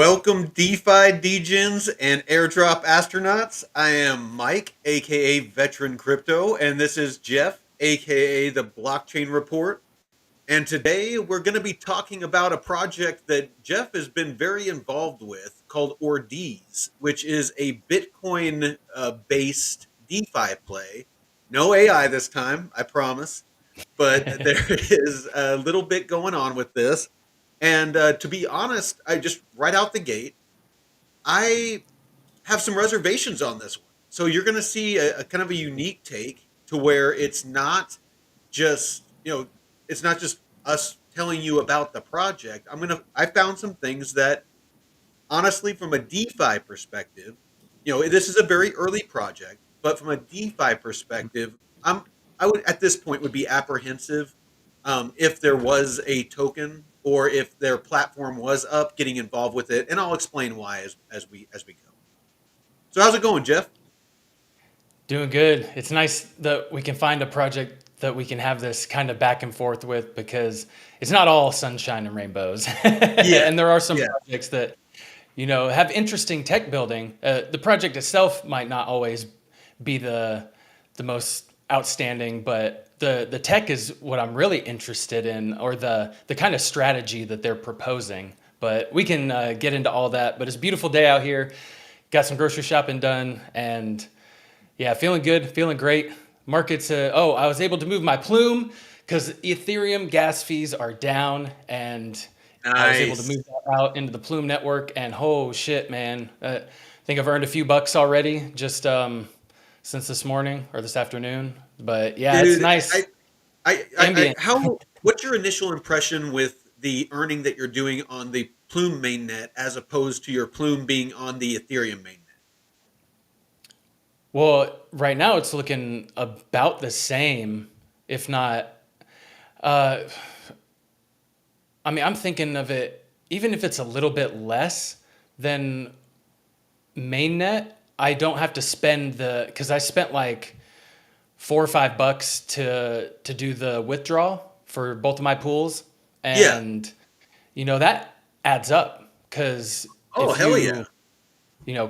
Welcome, DeFi Degens and airdrop astronauts. I am Mike, aka Veteran Crypto, and this is Jeff, aka the Blockchain Report. And today we're going to be talking about a project that Jeff has been very involved with called Ordeez, which is a Bitcoin based DeFi play. No AI this time, I promise. But there is a little bit going on with this. And to be honest, I just right out the gate, I have some reservations on this one. So you're going to see a kind of a unique take to where it's not just, it's not just us telling you about the project. I found some things that honestly, from a DeFi perspective, this is a very early project, but from a DeFi perspective, I would at this point would be apprehensive if there was a token or if their platform was up, getting involved with it, and I'll explain why as we go. So how's it going, Jeff? Doing good. It's nice that we can find a project that we can have this kind of back and forth with because it's not all sunshine and rainbows. Yeah, And there are some yeah, projects that, have interesting tech building. The project itself might not always be the most outstanding, but the tech is what I'm really interested in, or the kind of strategy that they're proposing. But we can get into all that. But it's a beautiful day out here. Got some grocery shopping done, and yeah, feeling good, feeling great. Markets, I was able to move my plume because Ethereum gas fees are down, and I was able to nice. move that out into the plume network. And oh shit, man, I think I've earned a few bucks already just since this morning or this afternoon. But yeah, it's Dude, nice I ambient. how? What's your initial impression with the earning that you're doing on the Plume mainnet as opposed to your Plume being on the Ethereum mainnet? Well, right now it's looking about the same, if not. Uh, I mean, I'm thinking of it, even if it's a little bit less than mainnet, I don't have to spend because I spent like $4 or $5 to do the withdrawal for both of my pools, Yeah. and that adds up because Oh, if hell yeah.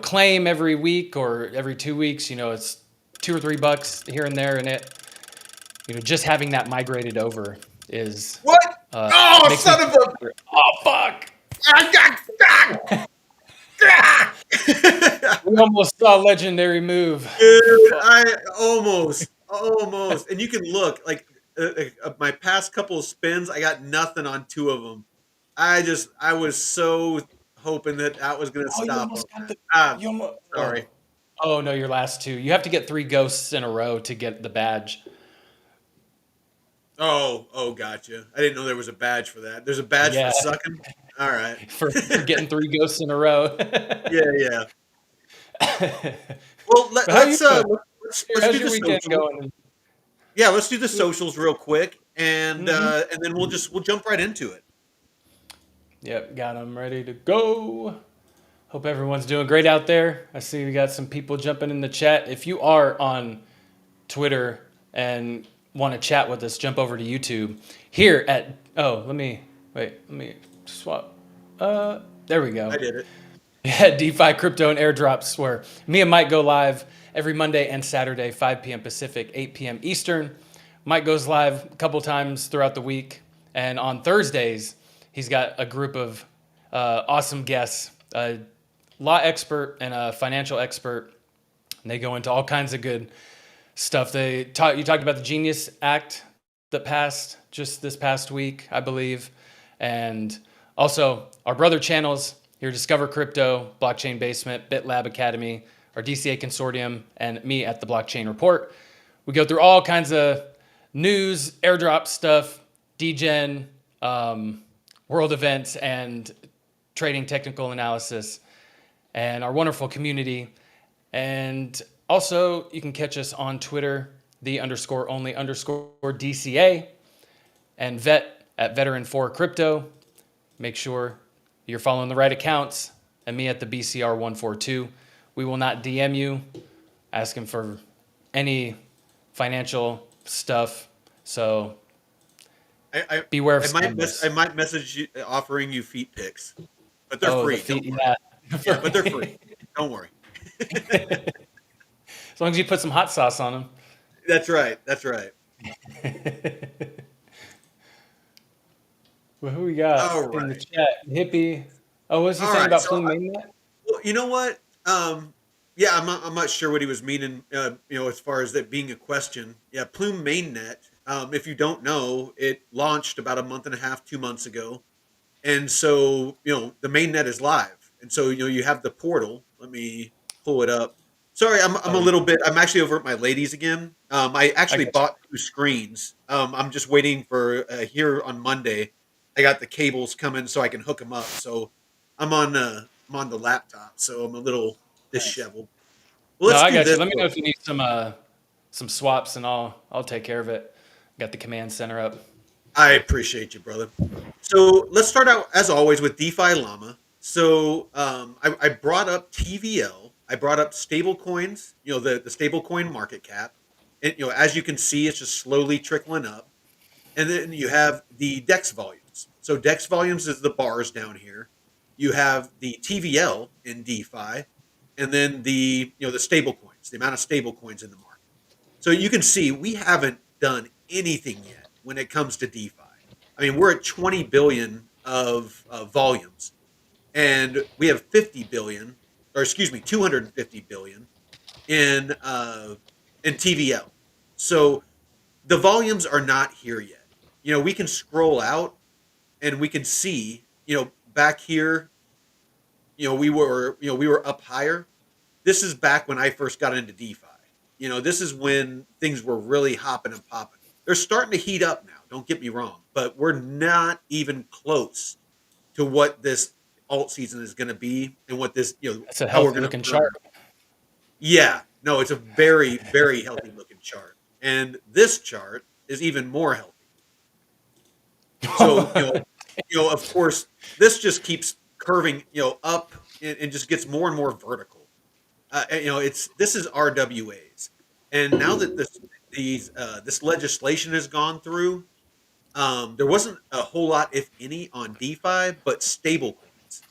claim every week or every 2 weeks, it's $2 or $3 here and there, and just having that migrated over is What? uh, Oh, makes me son of a! feel, oh fuck. I got stuck. Ah! We almost saw a legendary move. Dude, Fuck. I almost, and you can look like my past couple of spins. I got nothing on two of them. I was so hoping that that was going to Oh, you stop them. almost got the. Ah, You almost. sorry. Oh no, your last two. You have to get 3 ghosts in a row to get the badge. Oh, gotcha. I didn't know there was a badge for that. There's a badge for Yeah, sucking. All right. for getting 3 ghosts in a row. Yeah, yeah. But Well, how you doing? let's How's do your the weekend socials. going? Yeah, let's do the socials real quick, Mm-hmm. and then we'll jump right into it. Yep, got them ready to go. Hope everyone's doing great out there. I see we got some people jumping in the chat. If you are on Twitter and want to chat with us, jump over to YouTube. Here at let me swap. There we I go. did it. Yeah, DeFi crypto and airdrops where me and Mike go live every Monday and Saturday, 5 p.m. Pacific, 8 p.m. Eastern. Mike goes live a couple times throughout the week, and on Thursdays he's got a group of awesome guests, a law expert and a financial expert. And they go into all kinds of good stuff. You talked about the Genius Act that passed just this past week, I believe, and also our brother channels here: Discover Crypto, Blockchain Basement, BitLab Academy, our DCA Consortium, and me at the Blockchain Report. We go through all kinds of news, airdrop stuff, degen, world events, and trading technical analysis, and our wonderful community. And also, you can catch us on Twitter, the_only_DCA, and Vet at Veteran4Crypto. Make sure you're following the right accounts, and me at the BCR142. We will not DM you asking for any financial stuff. So I beware of I scammers. I might message you offering you feet pics. but they're Oh, the free. Don't feet, worry. yeah. Yeah, but they're free. Don't worry. As long as you put some hot sauce on That's right. That's right. them. Well, who we got All in the right. chat? Hippie. Oh, what was he All saying right. about So, Plume Mainnet? well, you know what? Yeah, I'm not sure what he was meaning. As far as that being a question. Yeah, Plume Mainnet. If you don't know, it launched about a month and a half, 2 months ago, and so the mainnet is live, and so you have the portal. Let me pull it up. Sorry, I'm Oh, a yeah. little bit. I'm actually over at my ladies again. I I actually got you. bought two screens. I'm just waiting for here on Monday. I got the cables coming so I can hook them up. So I'm on the laptop, so I'm a little Nice. disheveled. Well, No, let's I do got you. this Let me know real if you quick. need some swaps, and I'll take care of it. Got the command center up. I appreciate you, brother. So let's start out as always with DeFi Llama. So I brought up TVL. I brought up stable coins. The stable coin market cap, and as you can see, it's just slowly trickling up. And then you have the DEX volumes. So DEX volumes is the bars down here. You have the TVL in DeFi, and then the stable coins, the amount of stable coins in the market. So you can see we haven't done anything yet when it comes to DeFi. I mean, we're at 20 billion of volumes, and we have 50 billion, or excuse me, 250 billion in TVL. So the volumes are not here yet. We can scroll out and we can see, back here, we were up higher. This is back when I first got into DeFi. This is when things were really hopping and popping. They're starting to heat up now, don't get me wrong, but we're not even close to what this alt season is going to be and what this, That's a how we're healthy going to looking chart. earn. Yeah, no, it's a very, very healthy looking chart. And this chart is even more healthy. So, of course, this just keeps curving, up and just gets more and more vertical. This is RWAs, and now that this legislation has gone through, there wasn't a whole lot, if any, on DeFi, but stablecoins.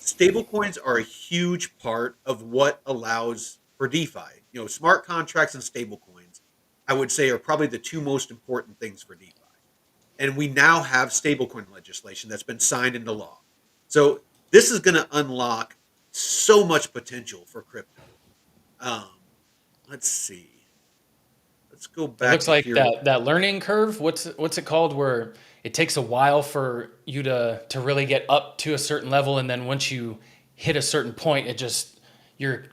Stablecoins are a huge part of what allows for DeFi. Smart contracts and stablecoins, I would say, are probably the two most important things for DeFi. And we now have stablecoin legislation that's been signed into law. So this is going to unlock so much potential for crypto. Um, let's see. Let's go It back looks to like here. that learning curve. What's it called? Where it takes a while for you to really get up to a certain level, and then once you hit a certain point, it just your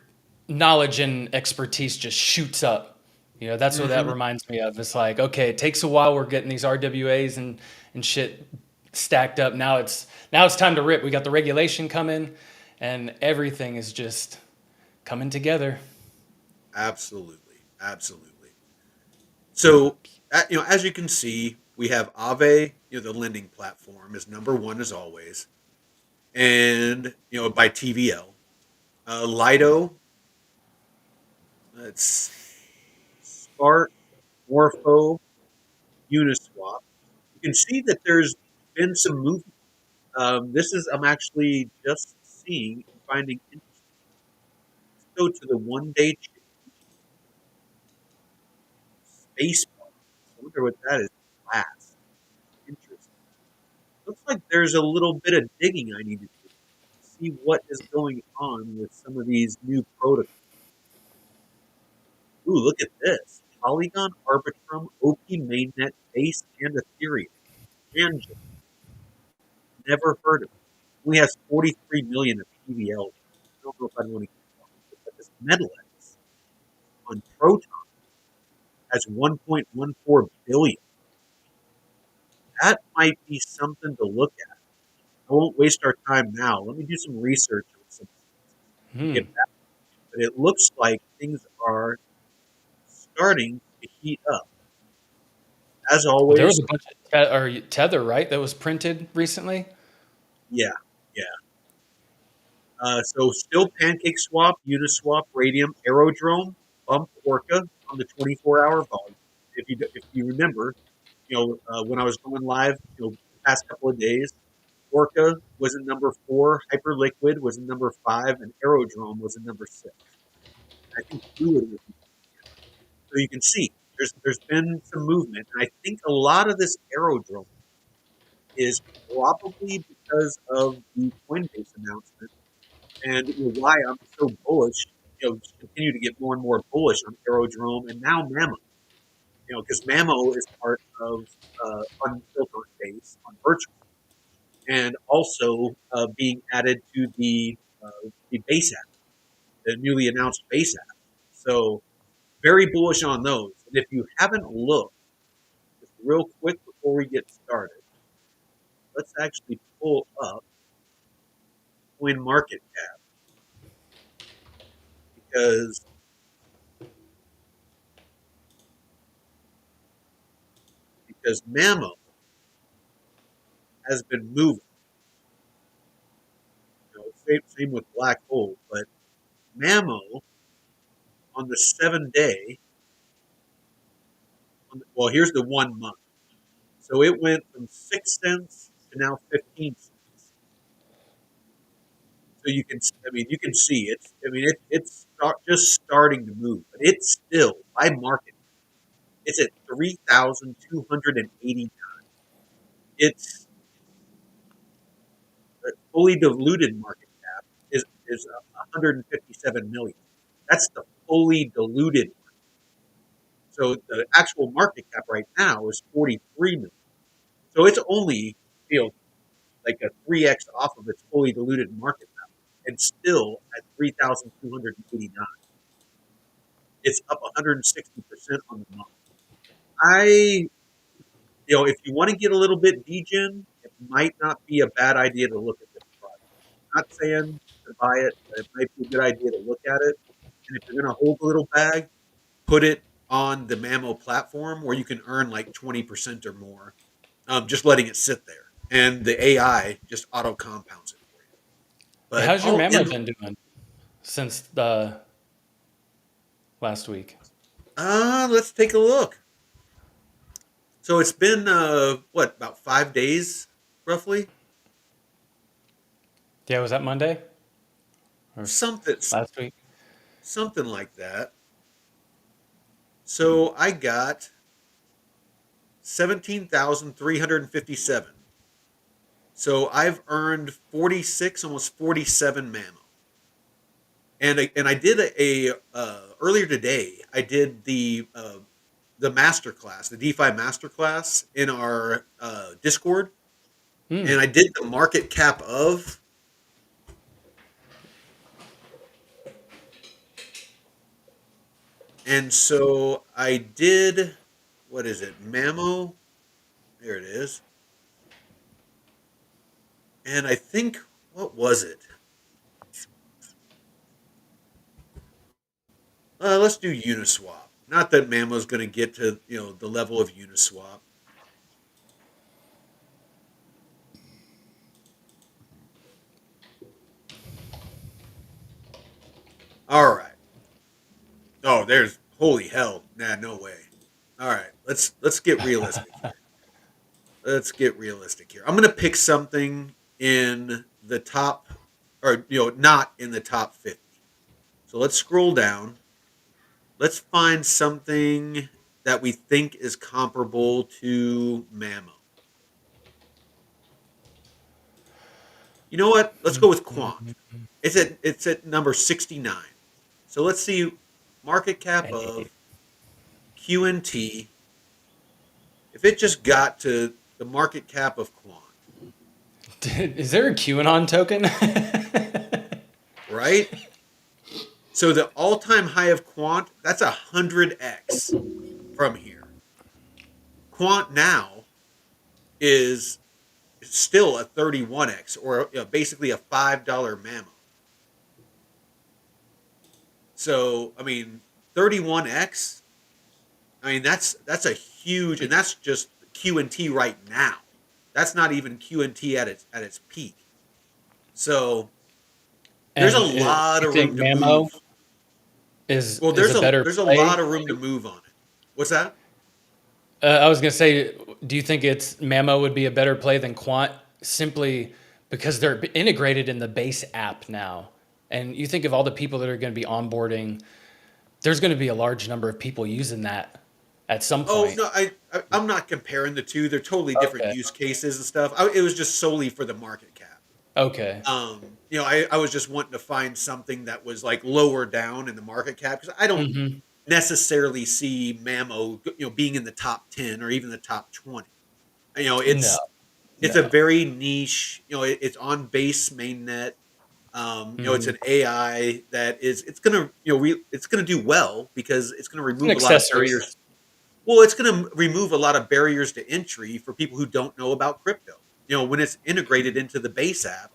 knowledge and expertise just shoots up. That's what that Mhm. reminds me of. It's like, okay, it takes a while. We're getting these RWAs and shit stacked up. Now it's time to rip. We got the regulation coming, and everything is just coming together. Absolutely, absolutely. So, as you can see, we have Aave, the lending platform, is number one as always, and by TVL. Lido, let's see, Spark, Morpho, Uniswap. You can see that there's been some movement. I'm actually just seeing and finding interesting. Let's go to the 1 day space bar. I wonder what that is. Glass. Interesting. Looks like there's a little bit of digging I need to do to see what is going on with some of these new protocols. Ooh, look at this. Polygon, Arbitrum, OP Mainnet, Base, and Ethereum. And never heard of it. Only has 43 million of PVL. I don't know if I'd want to keep up with it, but this Metalex on Proton has 1.14 billion. That might be something to look at. I won't waste our time now. Let me do some research on some and Hmm. get back. But it looks like things are starting to heat up. As Well, there was always, a bunch of Tether, right? That was printed recently. yeah, yeah. So still Pancake Swap, Uniswap, Radium, Aerodrome, Bump, Orca on the 24-hour volume. If you remember, when I was going live, the past couple of days, Orca was in number 4, Hyperliquid was in number 5, and Aerodrome was in number 6. I think Fluid was in. So you can see there's been some movement, and I think a lot of this Aerodrome is probably because of the Coinbase announcement, and why I'm so bullish. Just continue to get more and more bullish on Aerodrome and now Mammo. Because Mammo is part of unfiltered base on virtual, and also being added to the base app, the newly announced base app. So very bullish on those. And if you haven't looked, just real quick before we get started, let's actually pull up Coin Market Cap because Mammo has been moving. Same with Black Hole, but Mammo on the 7 day. Well, here's the 1 month. So it went from 6 cents to now 15 cents. So you can see it's just starting to move, but it's still by market. It's at 3,280. It's a fully diluted market cap is 157 million. That's the fully diluted. So the actual market cap right now is 43 million. So it's only like a 3x off of its fully diluted market cap, and still at 3,289. It's up 160% on the month. If you want to get a little bit degen, it might not be a bad idea to look at this product. I'm not saying to buy it, but it might be a good idea to look at it. And if you're going to hold a little bag, put it on the Mammo platform where you can earn like 20% or more, just letting it sit there. And the AI just auto compounds it for you. But how's your Mammo been doing since the last week? Let's take a look. So it's been about 5 days, roughly. Yeah, was that Monday or Something last week? Something like that. So I got 17,357. So I've earned 46, almost 47 Mammo. And I did a earlier today. I did the masterclass, the DeFi masterclass in our Discord, and I did the market cap of. And so I did, what is it, Mammo? There it is. And I think, what was it? Let's do Uniswap. Not that Mammo's going to get to the level of Uniswap. All right. Oh, there's holy hell. Nah, no way. All right, let's get realistic here. Let's get realistic here. I'm going to pick something in the top, or not in the top 50. So let's scroll down. Let's find something that we think is comparable to Mammo. You know what? Let's go with Quant. It's at number 69. So let's see market cap of QNT. If it just got to the market cap of Quant. Is there a QAnon token? Right? So the all-time high of Quant, that's 100x from here. Quant now is still a 31x, or basically a $5 Mammo. So, 31x, that's a huge, and that's just QNT right now. That's not even QNT at its peak. So there's a lot of room to move. There's a lot of room to move on it. What's that? I was gonna say, do you think Mammo would be a better play than Quant, simply because they're integrated in the base app now. And you think of all the people that are going to be onboarding, there's going to be a large number of people using that at some Oh point. no, I'm not comparing the two. They're totally different Okay. use cases and stuff. It was just solely for the market cap. Okay. I was just wanting to find something that was like lower down in the market cap because I don't Hmm. necessarily see Mammo, being in the top 10 or even the top 20. You know, No, it's a no. very niche. It's on base mainnet. It's Hmm. an AI that it's gonna it's gonna do well because it's gonna It's an remove a lot of accessory. barriers. Well, it's going to remove a lot of barriers to entry for people who don't know about crypto. When it's integrated into the base app,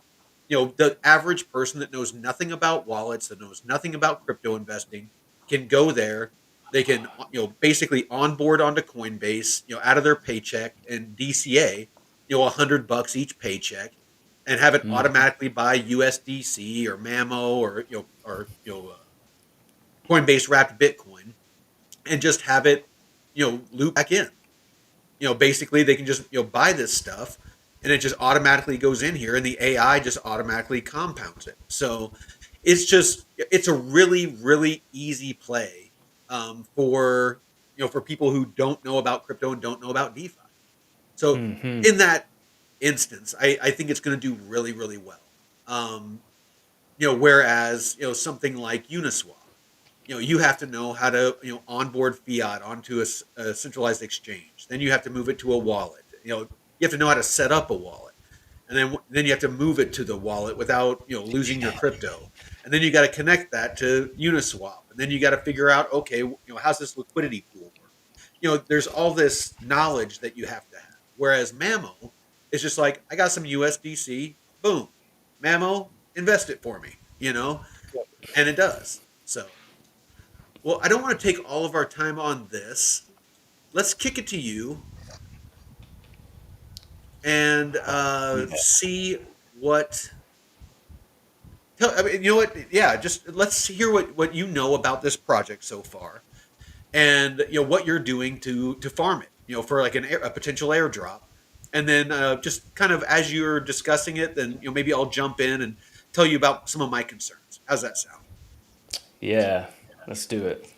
the average person that knows nothing about wallets, that knows nothing about crypto investing, can go there. They can, basically onboard onto Coinbase, out of their paycheck and DCA, $100 each paycheck, and have it Hmm. automatically buy USDC or Mammo or Coinbase wrapped Bitcoin, and just have it, loop back in. Basically they can just, buy this stuff and it just automatically goes in here and the AI just automatically compounds it. So it's a really, really easy play for for people who don't know about crypto and don't know about DeFi. So Hmm. in that instance, I think it's going to do really, really well. Um, whereas something like Uniswap, you have to know how to onboard fiat onto a centralized exchange. Then you have to move it to a wallet. You have to know how to set up a wallet, and then you have to move it to the wallet without losing your crypto. And then you got to connect that to Uniswap, and then you got to figure out, okay, how's this liquidity pool work? There's all this knowledge that you have to have. Whereas Mammo is just like, I got some USDC, boom, Mammo, invest it for me, and it does. So, well, I don't want to take all of our time on this. Let's kick it to you and Yeah. see what. I mean, you know what? Yeah, just let's hear what you know about this project so far, and what you're doing to farm it. For like a potential airdrop, and then just kind of as you're discussing it, then maybe I'll jump in and tell you about some of my concerns. How's that sound? Yeah. Let's do it.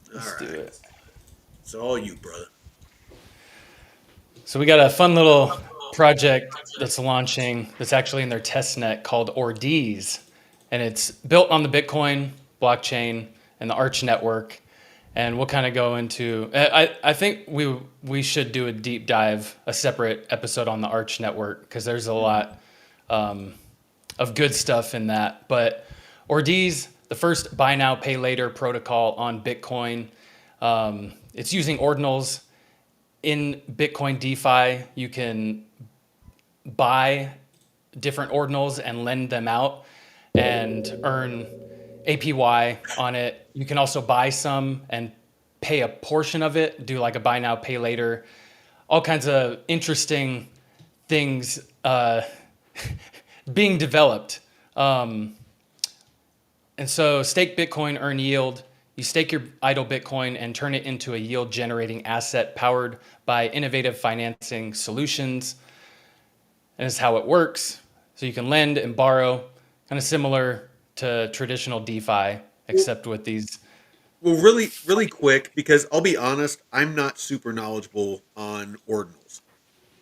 All Let's do right. it. So all you, brother. So we got a fun little project that's launching that's actually in their test net called Ordeez. And it's built on the Bitcoin blockchain and the Arch network. And we'll kind of go into I think we should do a deep dive, a separate episode on the Arch network, because there's a Mhm. lot of good stuff in that. But Ordeez, the first buy now, pay later protocol on Bitcoin. It's using ordinals. In Bitcoin DeFi, you can buy different ordinals and lend them out and earn APY on it. You can also buy some and pay a portion of it, do like a buy now, pay later. All kinds of interesting things being developed. And so stake Bitcoin, earn yield. You stake your idle Bitcoin and turn it into a yield generating asset powered by innovative financing solutions. And this is how it works. So you can lend and borrow, kind of similar to traditional DeFi, Well, except with these. Well, really, really quick, because I'll be honest, I'm not super knowledgeable on ordinals,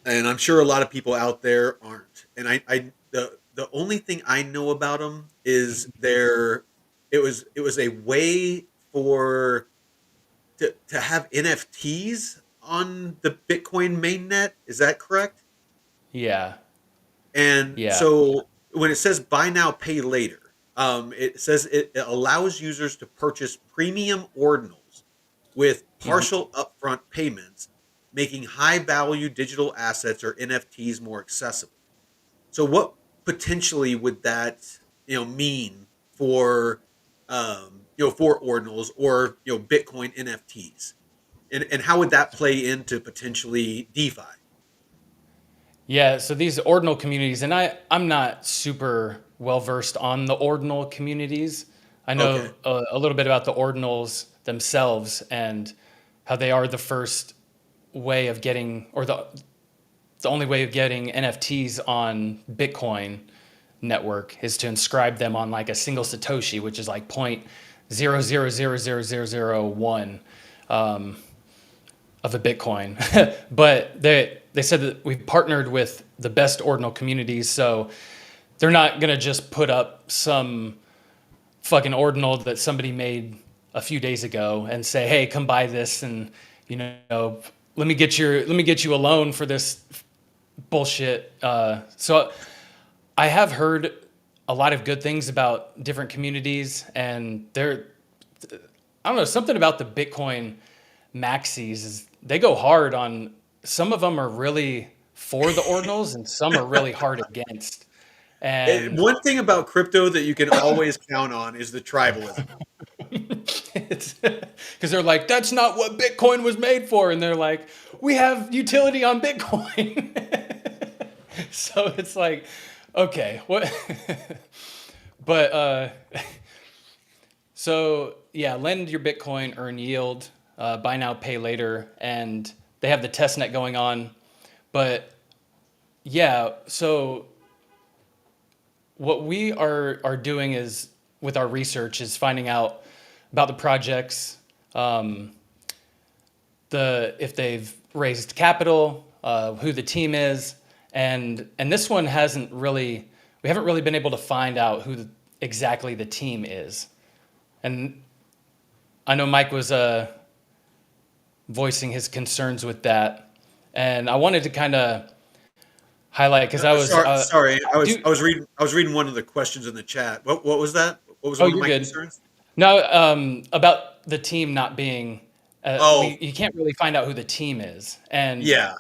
and I'm sure a lot of people out there aren't. And the only thing I know about them is it was a way for to have NFTs on the Bitcoin mainnet. Is that correct? Yeah, And yeah. so when it says buy now, pay later, it says it allows users to purchase premium ordinals with Mhm. partial upfront payments, making high value digital assets or NFTs more accessible. So what potentially would that mean for for ordinals or Bitcoin NFTs? And how would that play into potentially DeFi? Yeah, so these ordinal communities, and I'm not super well versed on the ordinal communities. I Okay. know a little bit about the ordinals themselves and how they are the first way of getting, or the only way of getting NFTs on Bitcoin network is to inscribe them on like a single Satoshi, which is like 0.0000001 of a Bitcoin. But they said that we've partnered with the best ordinal communities, so they're not gonna just put up some fucking ordinal that somebody made a few days ago and say, "Hey, come buy this," and let me get you a loan for this bullshit. So I have heard a lot of good things about different communities, and I don't know, something about the Bitcoin maxis is they go hard on. Some of them are really for the ordinals, and some are really hard against. And One thing about crypto that you can always count on is the tribalism. it's because they're like, that's not what Bitcoin was made for, and they're like, we have utility on Bitcoin. So it's like, okay, what? But so yeah, lend your Bitcoin, earn yield, buy now, pay later, and they have the testnet going on. But yeah, so what we are doing is with our research is finding out about the projects, if they've raised capital, who the team is, and this one we haven't really been able to find out who exactly the team is. And I know Mike was voicing his concerns with that, and I wanted to kind of highlight because I was sorry. I was reading one of the questions in the chat. What was that? What was one of you're my good. concerns? No, about the team not being. Oh, You can't really find out who the team is, and yeah.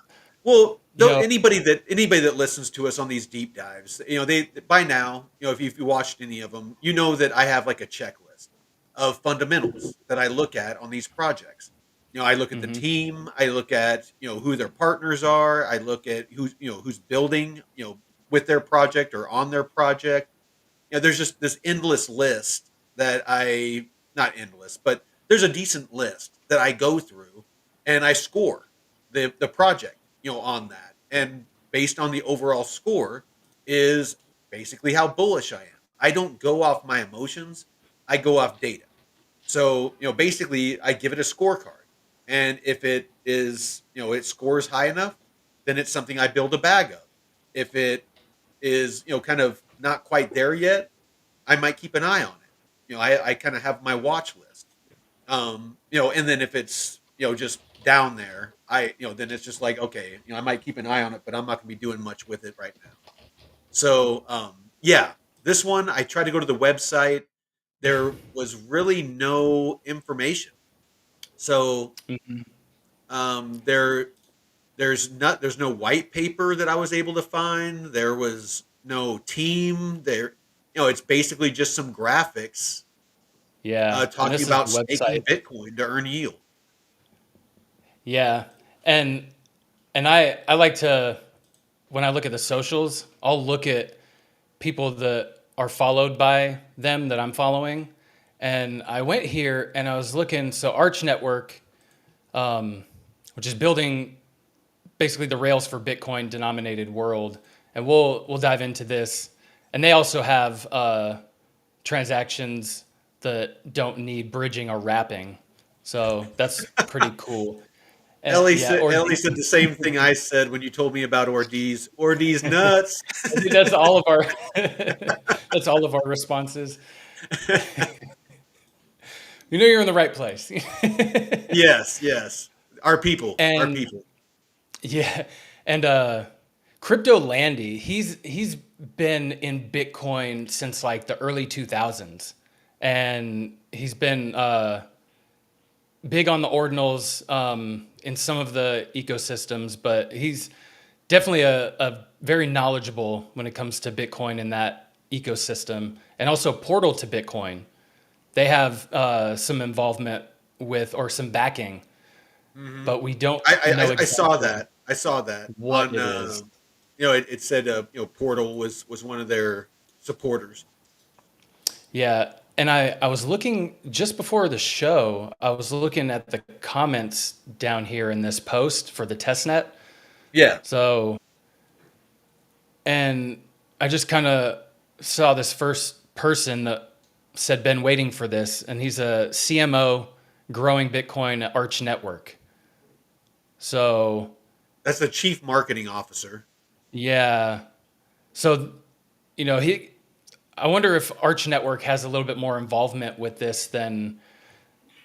Well, you though know, anybody that listens to us on these deep dives, they by now, if you watched any of them, you know that I have like a checklist of fundamentals that I look at on these projects. I look at the mhm, team, I look at, who their partners are, I look at who's building, with their project or on their project. There's just this endless list that not endless, but there's a decent list that I go through and I score the project, on that. And based on the overall score is basically how bullish I am. I don't go off my emotions, I go off data. So, basically I give it a scorecard. And if it is, it scores high enough, then it's something I build a bag of. If it is, kind of not quite there yet, I might keep an eye on it. I kind of have my watch list. And then if it's, just down there, then it's just like, okay, I might keep an eye on it, but I'm not gonna be doing much with it right now. So, yeah, this one, I tried to go to the website. There was really no information. So, mhm. um, there, there's no white paper that I was able to find. There was no team there. It's basically just some graphics Yeah, and talking this is the about website. staking Bitcoin to earn yield. Yeah, and I like to when I look at the socials, I'll look at people that are followed by them that I'm following, and I went here and I was looking. So Arch Network, which is building basically the rails for Bitcoin denominated world, and we'll dive into this. And they also have transactions that don't need bridging or wrapping, so that's pretty cool. And yeah, Ellie said the same thing I said when you told me about Ordeez. Ordeez nuts. dude, that's all of our that's all of our responses. You know you're in the right place. Yes, yes. Our people, our And people. yeah, and Crypto Landy, he's been in Bitcoin since like the early 2000s, and he's been big on the ordinals in some of the ecosystems, but he's definitely a very knowledgeable when it comes to Bitcoin in that ecosystem, and also Portal to Bitcoin. They have some involvement with or some backing, Hmm. but we don't I, know I saw exactly that. I saw that what on. it is. It said Portal was one of their supporters. Yeah. And I was looking just before the show, I was looking at the comments down here in this post for the testnet. Yeah. So And I just kind of saw this first person that said, been waiting for this. And he's a CMO growing Bitcoin at Arch Network. So, That's the chief marketing officer. yeah. So, I wonder if Arch Network has a little bit more involvement with this than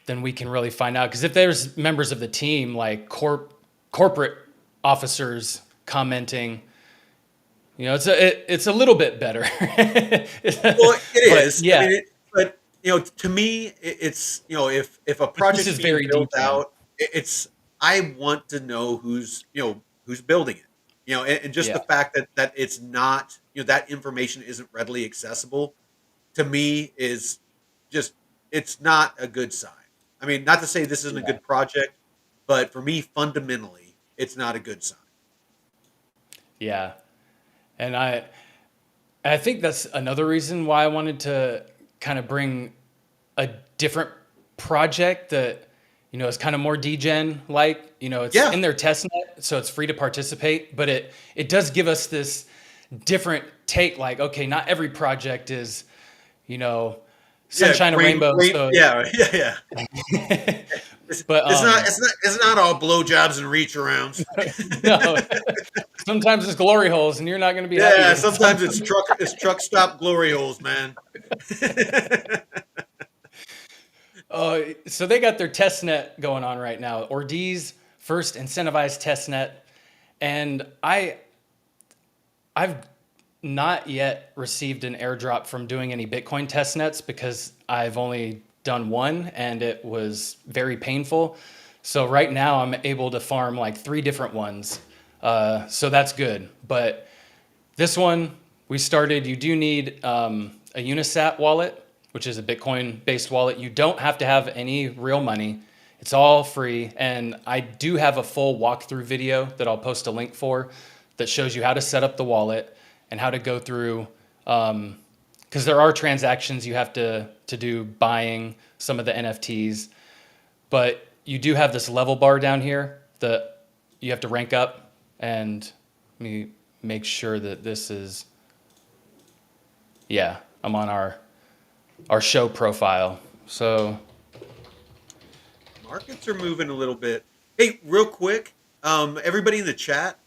we can really find out. Because if there's members of the team, like corporate officers commenting, it's a little bit better. Well, it But is. I yeah, mean, but to me, it's if a this project's is being very built detailed. out, it's I want to know who's building it. And just the Yeah, fact that it's not that information isn't readily accessible to me is just it's not a good sign. I mean, not to say this isn't a yeah, good project, but for me, fundamentally, it's not a good sign. yeah. And I think that's another reason why I wanted to kind of bring a different project that is kind of more degen like. It's Yeah, in their test net, so it's free to participate, but it does give us this different take. Like, okay, not every project is you know yeah, sunshine and rainbow. So, yeah, yeah, yeah. It's, but it's not all blowjobs and reach arounds. no, sometimes it's glory holes, and you're not going to be happy Yeah, with it. sometimes it's truck stop glory holes, man. So they got their test net going on right now. Ordeez first incentivized test net, and I've not yet received an airdrop from doing any Bitcoin test nets because I've only done one and it was very painful. So right now I'm able to farm like three different ones. So that's good. But this one we started, you do need a Unisat wallet, which is a Bitcoin based wallet. You don't have to have any real money. It's all free. And I do have a full walkthrough video that I'll post a link for that shows you how to set up the wallet and how to go through, because there are transactions you have to do buying some of the NFTs, but you do have this level bar down here that you have to rank up. And let me make sure that this is, yeah, I'm on our show profile. So Markets are moving a little bit. Hey, real quick, everybody in the chat,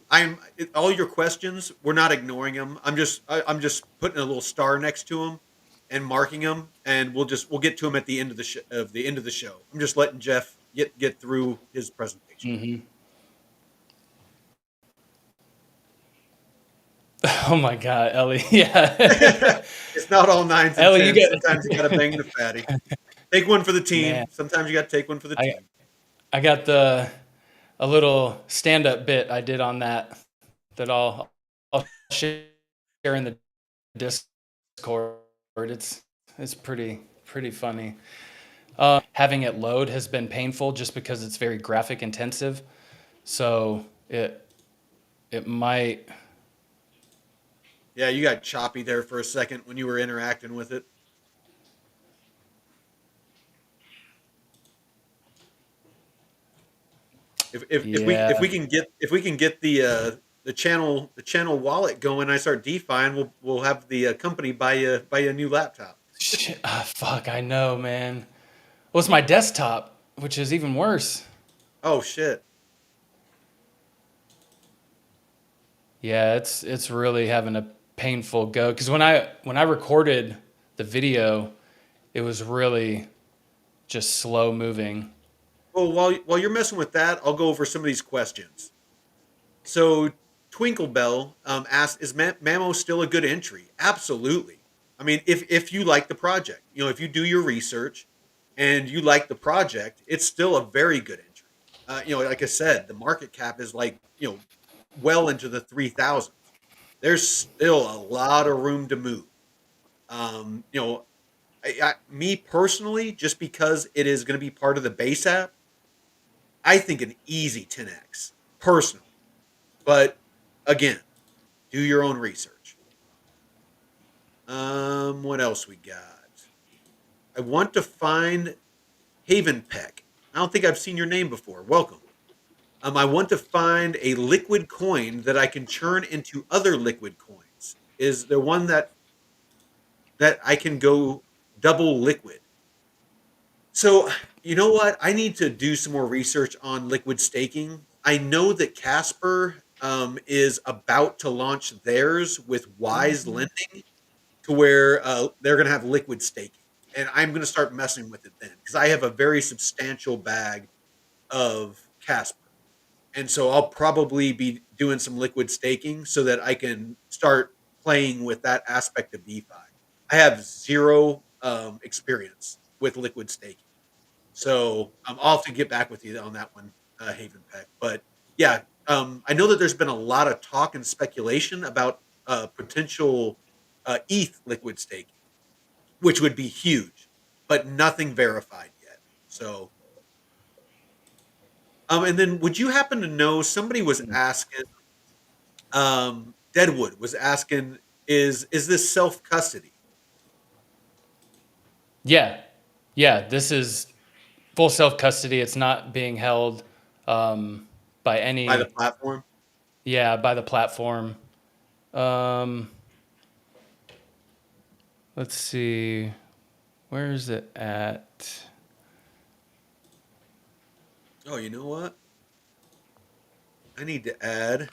all your questions. We're not ignoring them. I'm just putting a little star next to them and marking them, and we'll get to them at the end of the end of the show. I'm just letting Jeff get through his presentation. mhm. Oh my God, Ellie. Yeah. It's not all nines and Ellie, you tens. get, Sometimes you got to bang the fatty. Take one for the team. man, Sometimes you got to take one for the I, team. I got a little stand up bit I did on that I'll share in the Discord. It's pretty funny. Having it load has been painful just because it's very graphic intensive. So it might. Yeah, you got choppy there for a second when you were interacting with it. If Yeah. we can get the channel wallet going, I start DeFi, we'll have the company buy you a new laptop. Shit, fuck, I know, man. Well, it's my desktop, which is even worse. Oh shit! Yeah, it's really having a painful go because when I recorded the video, it was really just slow moving. Well, while you're messing with that, I'll go over some of these questions. So Twinklebell asked, "Is Mamo still a good entry?" Absolutely. I mean, if you like the project, if you do your research and you like the project, it's still a very good entry. Like I said, the market cap is like well into the 3,000s. There's still a lot of room to move. Um, you know, me personally, just because it is going to be part of the base app, I think an easy 10x personally. But again, do your own research. What else we got? I want to find Haven Peck. I don't think I've seen your name before. Welcome. I want to find a liquid coin that I can churn into other liquid coins. Is there one that I can go double liquid? So, you know what? I need to do some more research on liquid staking. I know that Casper is about to launch theirs with Wise Lending to where they're going to have liquid staking. And I'm going to start messing with it then because I have a very substantial bag of Casper. And so I'll probably be doing some liquid staking so that I can start playing with that aspect of DeFi. I have zero experience with liquid staking. So I'll have to get back with you on that one, Haven Peck. But yeah, I know that there's been a lot of talk and speculation about potential ETH liquid staking, which would be huge, but nothing verified yet. So, and then would you happen to know somebody was asking, Deadwood was asking, is this self custody Yeah, yeah. This is full self custody. It's not being held by by the any, platform? yeah, by the platform. Um, let's see, where is it at? Oh, you know what? I need to add.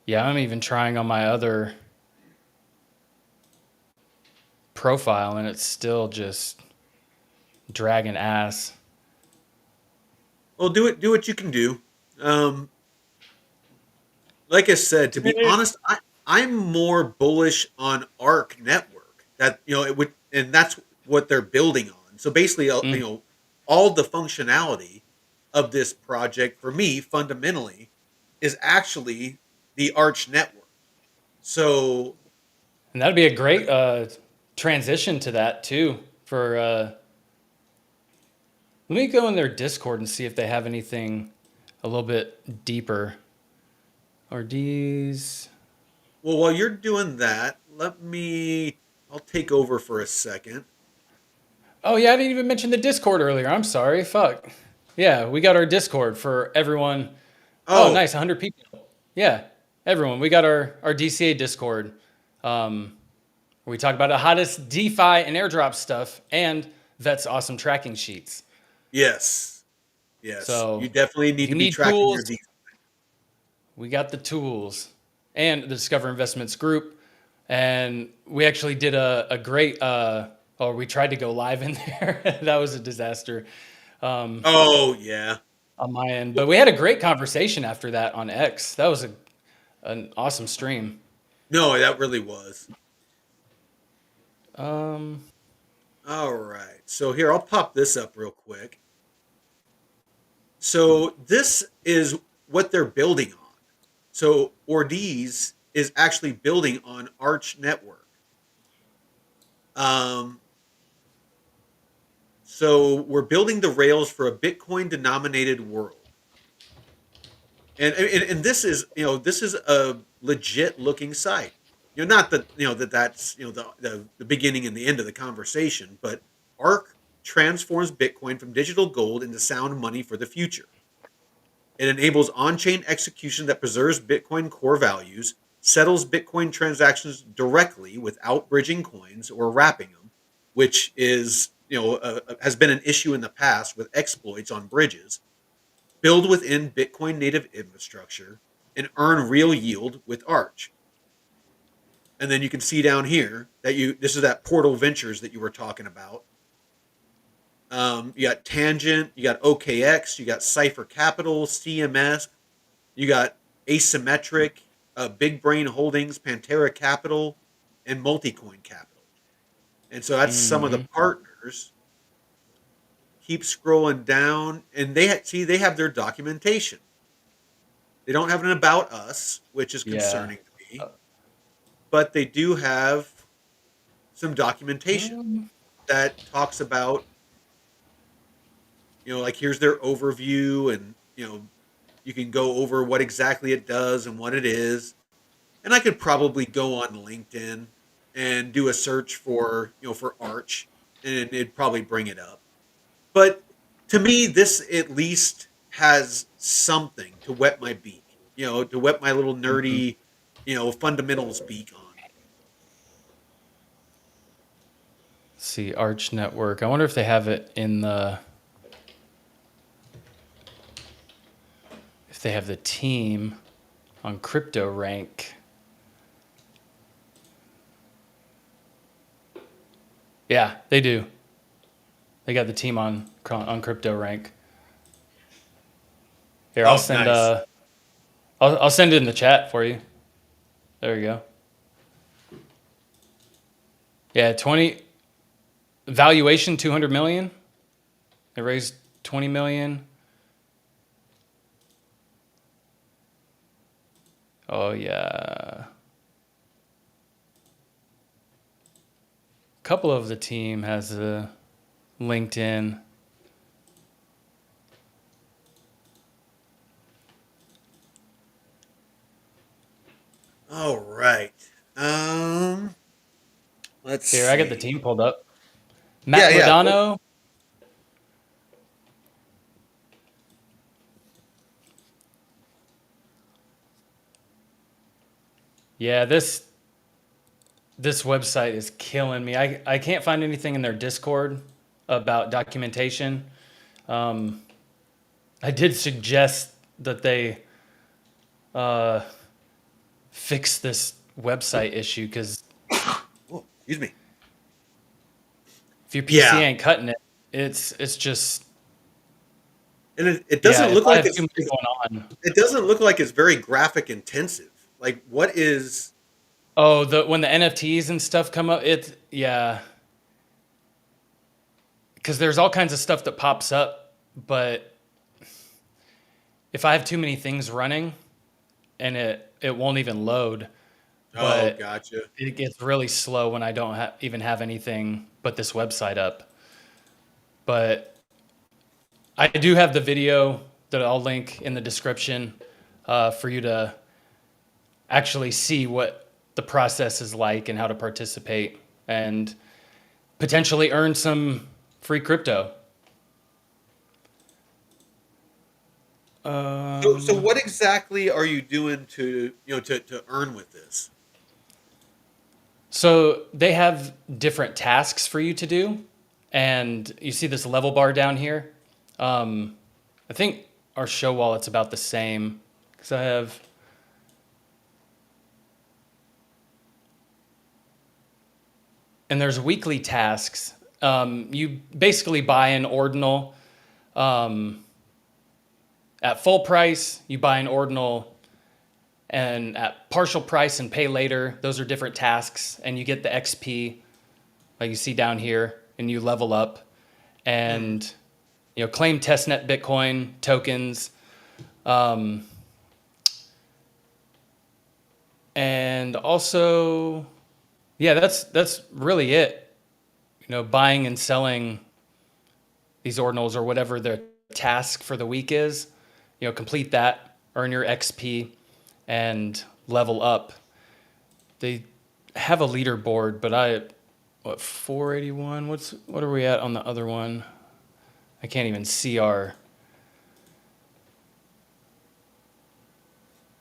Yeah, I'm even trying on my other profile, and it's still just dragging ass. Well, do it. Do what you can do. Um, like I said, to be honest, I'm more bullish on Arc Network. That it would, and that's what they're building on. So basically, Mm. all the functionality of this project for me fundamentally is actually the Arch network. So And that'd be a great transition to that too. For let me go in their Discord and see if they have anything a little bit deeper. Ordeez. well, while you're doing that, I'll take over for a second. Oh yeah, I didn't even mention the Discord earlier. I'm sorry. Fuck. Yeah, we got our Discord for everyone. Oh, Oh, nice, 100 people. Yeah, everyone. We got our DCA Discord. Um, where we talk about the hottest DeFi and airdrop stuff and Vet's awesome tracking sheets. yes, yes. You So definitely if need you to be need tracking tools, your D. we got the tools and the Discover Investments group. And we actually did a great, or we tried to go live in there. That was a disaster Oh yeah. on my end. But we had a great conversation after that on X. That was an awesome stream. No, that really was. Um, All right. So here, I'll pop this up real quick. So this is what they're building on. So Ordeez is actually building on Arch Network. Um, so we're building the rails for a Bitcoin denominated world. And this is this is a legit looking site. Not that that's the beginning and the end of the conversation, but Arc transforms Bitcoin from digital gold into sound money for the future. It enables on-chain execution that preserves Bitcoin core values, settles Bitcoin transactions directly without bridging coins or wrapping them, which is has been an issue in the past with exploits on bridges. Build within Bitcoin native infrastructure and earn real yield with Arch. And then you can see down here that this is that Portal Ventures that you were talking about. You got Tangent, you got OKX, you got Cipher Capital, CMS, you got Asymmetric, Big Brain Holdings, Pantera Capital, and Multicoin Capital. And so that's some of the mhm. partners. Keep scrolling down, and they have their documentation. They don't have an about us, which is Yeah. concerning to me, but they do have some documentation Um, that talks about, like here's their overview, and you can go over what exactly it does and what it is. And I could probably go on LinkedIn and do a search for Arch, and it'd probably bring it up. But to me, this at least has something to wet my beak. To wet my little Mhm. nerdy, fundamentals beak on. Let's see, Arch Network. I wonder if they have it in the, if they have the team on Crypto Rank. Yeah, they do. They got the team on Crypto Rank. Here, Oh, nice. I'll send it in the chat for you. There you go. Yeah, 20 valuation 200 million. They raised 20 million. Oh yeah. A couple of the team has a LinkedIn. All right. Let's Here, I got the see. team pulled up. Yeah, Matt yeah. Modano. Yeah, this website is killing me. I can't find anything in their Discord about documentation. I did suggest that they fix this website issue because Oh, excuse me. if your PC Yeah, ain't cutting it, it's just and it yeah. doesn't If look I like have too much going on, it doesn't look like it's very graphic intensive. Like, what is? oh, the when the NFTs and stuff come up, it's yeah, because there's all kinds of stuff that pops up, but if I have too many things running and it won't even load, Oh, but gotcha. it gets really slow when I don't even have anything but this website up. But I do have the video that I'll link in the description for you to actually see what the process is like and how to participate and potentially earn some free crypto. So what exactly are you doing to earn with this? So they have different tasks for you to do, and you see this level bar down here. I think our show wallet's about the same because I have. And there's weekly tasks. You basically buy an ordinal at full price. You buy an ordinal and at partial price and pay later. Those are different tasks, and you get the XP, like you see down here, and you level up, Hmm. and claim testnet Bitcoin tokens, and also, yeah, that's really it. Buying and selling these ordinals or whatever their task for the week is. Complete that, earn your XP, and level up. They have a leaderboard, but 481? What are we at on the other one? I can't even see our.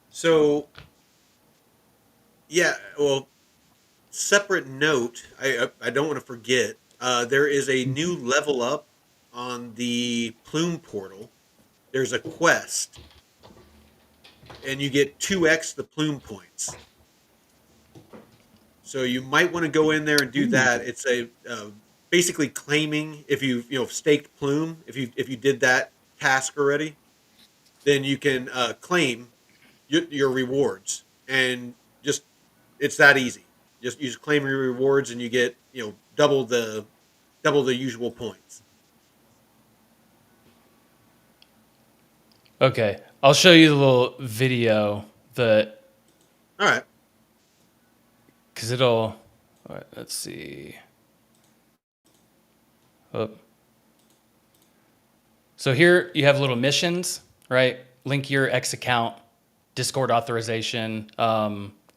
So yeah, well, separate note. I don't want to forget. There is a new level up on the Plume portal. There's a quest, and you get 2x the Plume points. So you might want to go in there and do that. It's a basically claiming if you've staked Plume. If you did that task already, then you can claim your rewards, and just it's that easy. Just you just claim your rewards, and you get double the usual points. Okay, I'll show you the little video that All right. because it'll. All right, let's see. Oh. So here you have little missions, right? Link your X account, Discord authorization,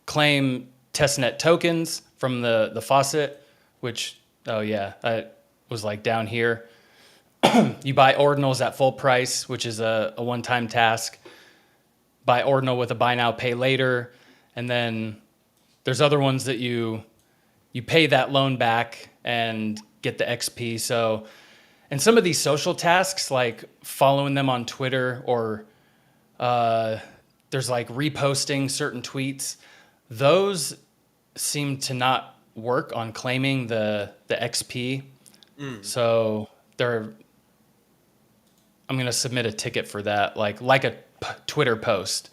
claim testnet tokens from the faucet, which, oh yeah, I was like down here. You buy ordinals at full price, which is a one-time task. Buy ordinal with a buy now, pay later, and then there's other ones that you pay that loan back and get the XP. So, and some of these social tasks, like following them on Twitter or there's like reposting certain tweets, those seem to not work on claiming the XP. So I'm going to submit a ticket for that, like a Twitter post.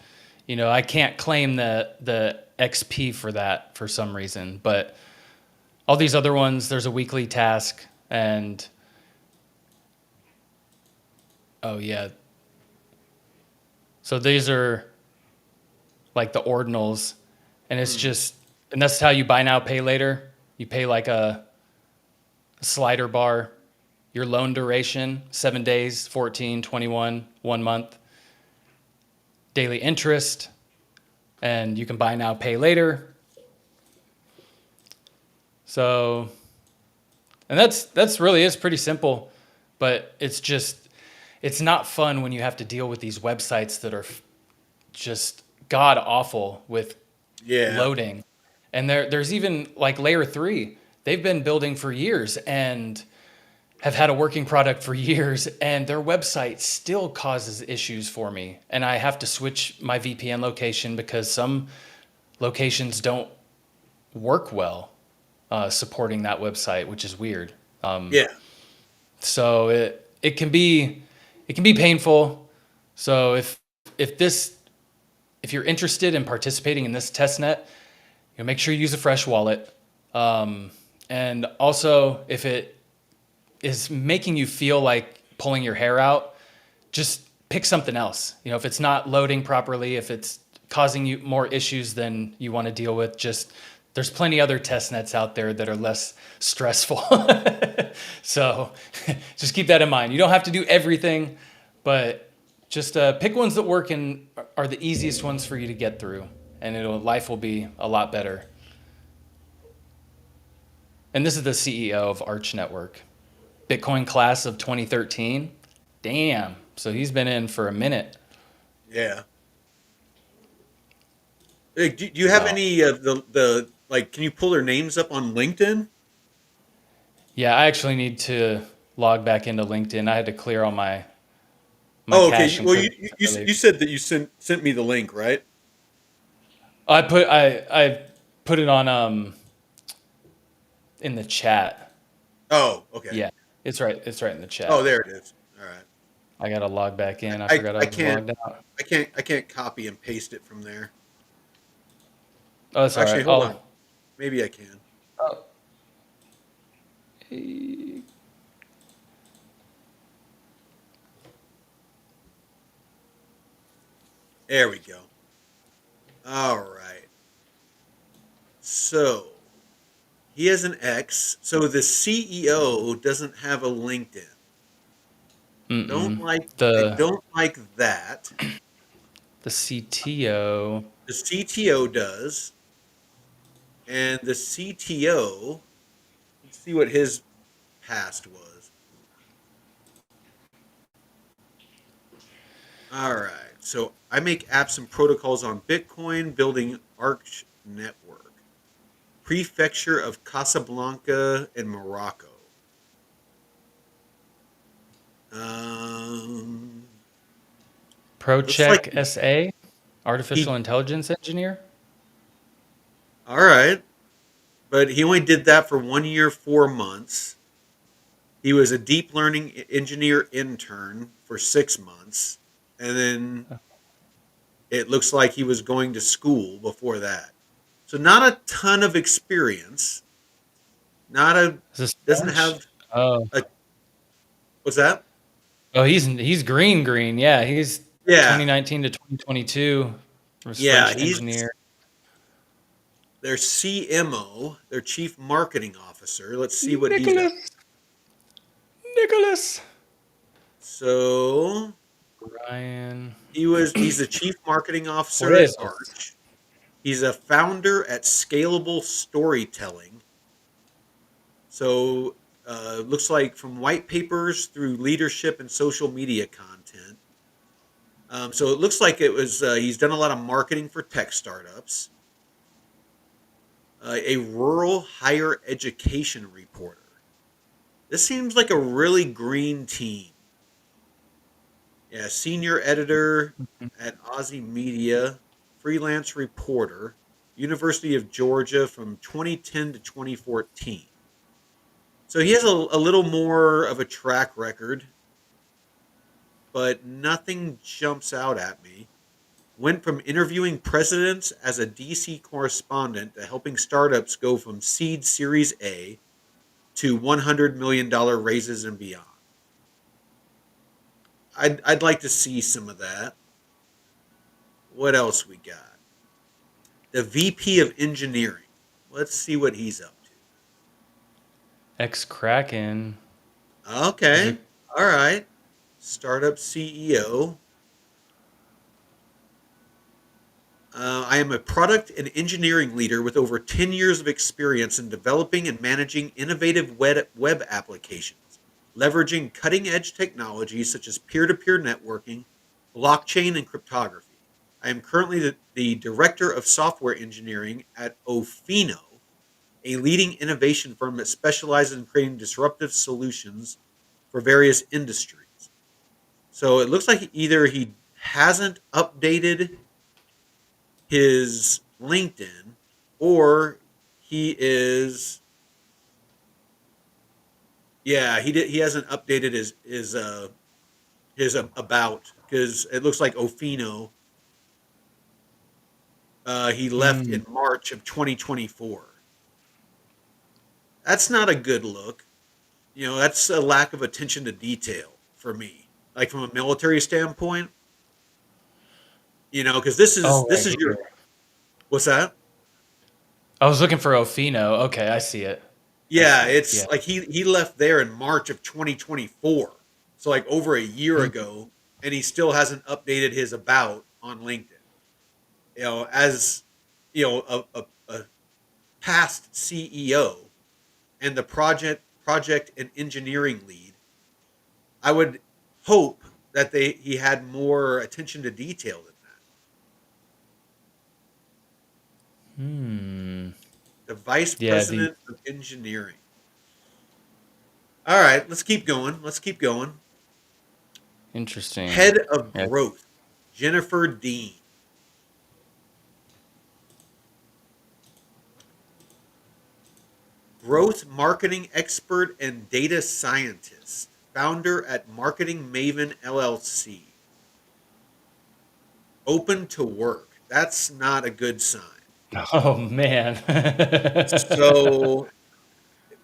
I can't claim the XP for that for some reason, but all these other ones, there's a weekly task, and oh yeah. So these are like the ordinals, and it's just, and that's how you buy now, pay later. You pay like a slider bar, your loan duration, 7 days, 14, 21, 1 month, daily interest, and you can buy now, pay later. So, and that's really is pretty simple, but it's not fun when you have to deal with these websites that are just god awful with loading. And there's even like layer 3. They've been building for years and have had a working product for years, and their website still causes issues for me. And I have to switch my VPN location because some locations don't work well supporting that website, which is weird. So it can be painful. So if you're interested in participating in this testnet, make sure you use a fresh wallet. And also, if it is making you feel like pulling your hair out, just pick something else. If it's not loading properly, if it's causing you more issues than you want to deal with, there's plenty other test nets out there that are less stressful. So just keep that in mind. You don't have to do everything, but just pick ones that work and are the easiest ones for you to get through, and life will be a lot better. And this is the CEO of Arch Network. Bitcoin class of 2013. Damn. So he's been in for a minute. Yeah. Hey, do you have any of the can you pull their names up on LinkedIn? Yeah, I actually need to log back into LinkedIn. I had to clear all my okay. cache. Well, you said that you sent me the link, right? I put it on in the chat. Oh, okay. Yeah, it's right in the chat. Oh, there it is. All right. I gotta log back in. I forgot I was logged out. I can't copy and paste it from there. Oh, that's all Actually, right. hold on. Maybe I can. Oh. There we go. All right. So he has an X. So the CEO doesn't have a LinkedIn. I don't like that. The CTO. The CTO does. And the CTO, let's see what his past was. All right. So I make apps and protocols on Bitcoin, building Arch Network. Prefecture of Casablanca in Morocco. ProCheck SA, artificial intelligence engineer. All right. But he only did that for 1 year, 4 months. He was a deep learning engineer intern for 6 months. And then it looks like he was going to school before that. So not a ton of experience. Doesn't have what's that? Oh, he's green. Yeah, he's 2019 to 2022. French engineer. Their CMO, their chief marketing officer. Let's see what he does. Nicholas. So Ryan. He's the chief marketing officer at Arch. He's a founder at Scalable Storytelling. So Looks like from white papers through leadership and social media content. So it looks like it was he's done a lot of marketing for tech startups. A rural higher education reporter. This seems like a really green team. Yeah, senior editor at Aussie Media, freelance reporter, University of Georgia from 2010 to 2014. So he has a little more of a track record, but nothing jumps out at me. Went from interviewing presidents as a DC correspondent to helping startups go from seed Series A to $100 million raises and beyond. I'd like to see some of that. What else we got? The VP of Engineering. Let's see what he's up Ex Kraken. to. Is it? Okay. All right. Startup CEO. I am a product and engineering leader with over 10 years of experience in developing and managing innovative web applications, leveraging cutting edge technologies such as peer to peer networking, blockchain, and cryptography. I am currently the director of software engineering at Ofino, a leading innovation firm that specializes in creating disruptive solutions for various industries. So it looks like either he hasn't updated his LinkedIn, or he is, yeah, he hasn't updated his about, because it looks like Ofino, he left Hmm. in March of 2024. That's not a good look. That's a lack of attention to detail for me. Like from a military standpoint, because this is Oh, this right is your here. what's that? I was looking for Ofino. Okay, I see it. I Yeah, see it. it's Yeah. like he left there in March of 2024. So like over a year Mm. ago, and he still hasn't updated his about on LinkedIn. As a past CEO and the project and engineering lead, I would hope that he had more attention to detail than that. Hmm. The vice Yeah. The president of engineering. All right, let's keep going. Let's keep going. interesting. Head of Yeah. growth, Jennifer Dean. Growth marketing expert and data scientist, founder at Marketing Maven LLC. Open to work. That's not a good sign. Oh man. So,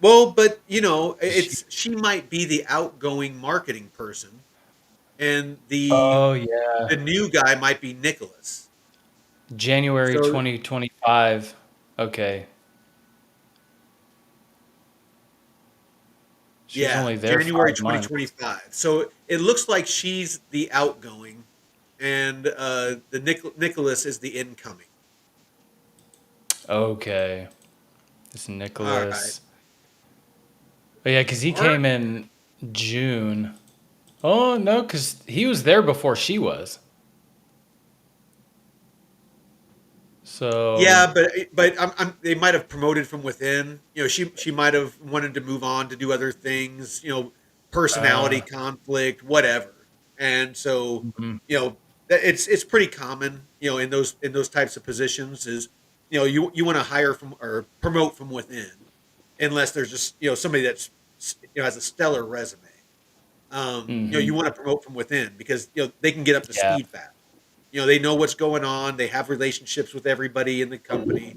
well, but She- she might be the outgoing marketing person, and the oh yeah. the new guy might be Nicholas. January So 2025. Okay. She was yeah, only there January 5 months. 2025. So it looks like she's the outgoing, and the Nicholas is the incoming. Okay. It's All right. Nicholas. But yeah, because he Art. came in June. Oh no, because he was there before she was. So, Yeah, but they might have promoted from within. She might have wanted to move on to do other things. Personality uh, conflict, whatever. And so, mhm. it's pretty common. In those types of positions is, you want to hire from or promote from within, unless there's just somebody that's has a stellar resume. You Mhm. want to promote from within because they can get up to Yeah. speed fast. They know what's going on. They have relationships with everybody in the company.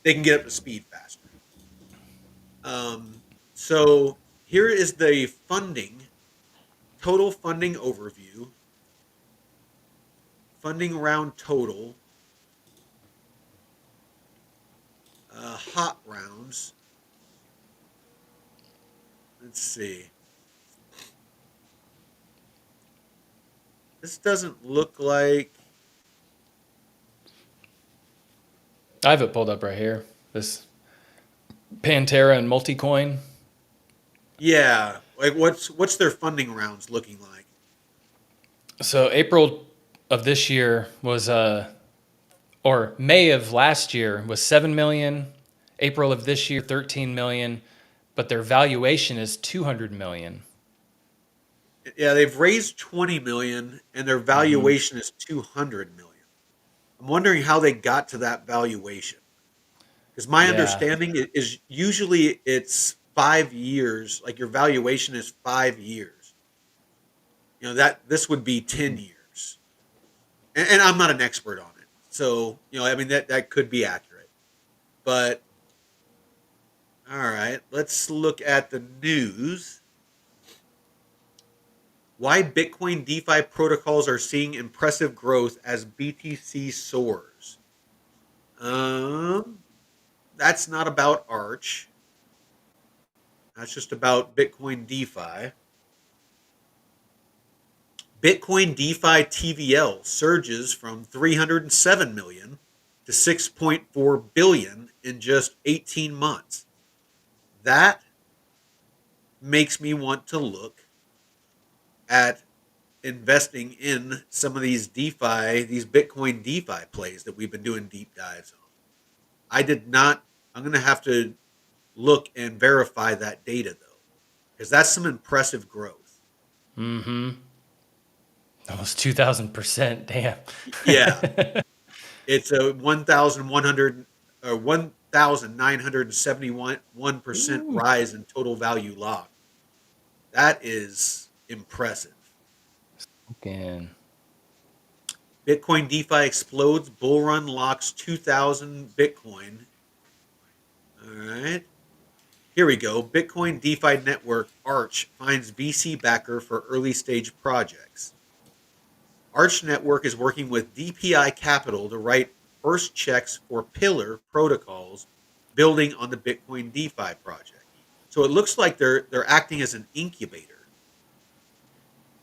They can get up to speed faster. Um, so here is the total funding overview, funding round total, hot rounds. Let's see. This doesn't look like. I have it pulled up right here. This Pantera and Multicoin. Yeah, like what's their funding rounds looking like? So April of this year was or May of last year was 7 million. April of this year 13 million, but their valuation is 200 million. Yeah, they've raised 20 million and their Mm-hmm. valuation is 200 million. I'm wondering how they got to that valuation. Because my Yeah. understanding is usually it's 5 years, like your valuation is 5 years. That this would be 10 years. And I'm not an expert on it. So, I mean that could be accurate. But all right, let's look at the news. Why Bitcoin DeFi protocols are seeing impressive growth as BTC soars. Um, that's not about Arch. That's just about Bitcoin DeFi. Bitcoin DeFi TVL surges from 307 million to 6.4 billion in just 18 months. That makes me want to look at investing in some of these DeFi, these Bitcoin DeFi plays that we've been doing deep dives on. I did not, I'm going to have to look and verify that data though, because that's some impressive growth. Mm-hmm. Almost 2,000%. Damn. Yeah, it's a 1,100 or 1,971% Ooh. rise in total value locked. That is impressive. Again. Bitcoin DeFi explodes, bull run locks 2,000 Bitcoin. All right. Here we go. Bitcoin DeFi network Arch finds VC backer for early stage projects. Arch Network is working with DPI Capital to write first checks for Pillar protocols building on the Bitcoin DeFi project. So it looks like they're acting as an incubator.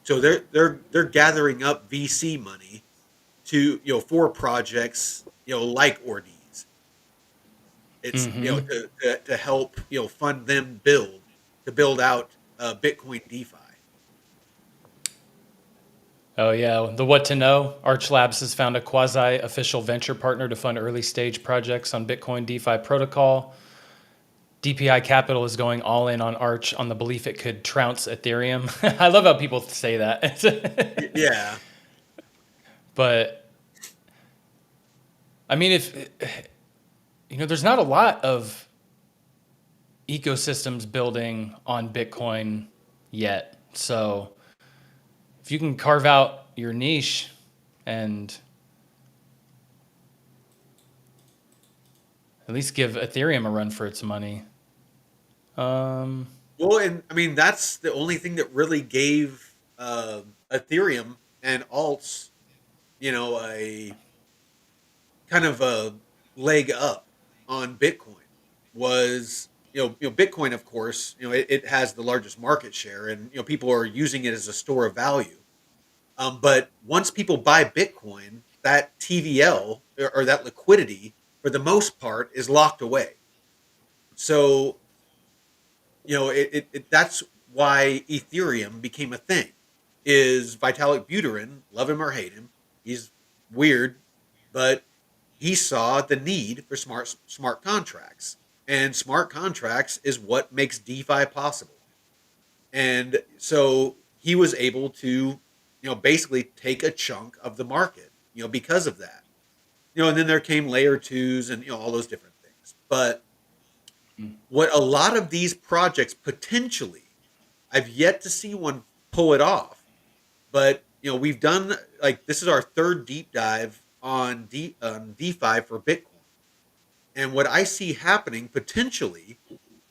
So they're gathering up VC money to for projects like Ordeez. It's Mm-hmm. to help fund them build out Bitcoin DeFi. Oh, yeah. The what to know. Arch Labs has found a quasi official venture partner to fund early stage projects on Bitcoin DeFi protocol. DPI Capital is going all in on Arch on the belief it could trounce Ethereum. I love how people say that. Yeah, But I mean, if there's not a lot of ecosystems building on Bitcoin yet. So if you can carve out your niche and at least give Ethereum a run for its money. Um, well, and I mean that's the only thing that really gave Ethereum and alts, a kind of a leg up on Bitcoin was Bitcoin, of course, it has the largest market share, and people are using it as a store of value. But once people buy Bitcoin, that TVL or that liquidity, for the most part, is locked away. So that's why Ethereum became a thing. Is Vitalik Buterin, love him or hate him, he's weird, but he saw the need for smart contracts, and smart contracts is what makes DeFi possible. And so he was able to, basically take a chunk of the market, because of that. And then there came layer twos and all those different things. But what a lot of these projects potentially, I've yet to see one pull it off. But we've done, like, this is our third deep dive on DeFi for Bitcoin. And what I see happening potentially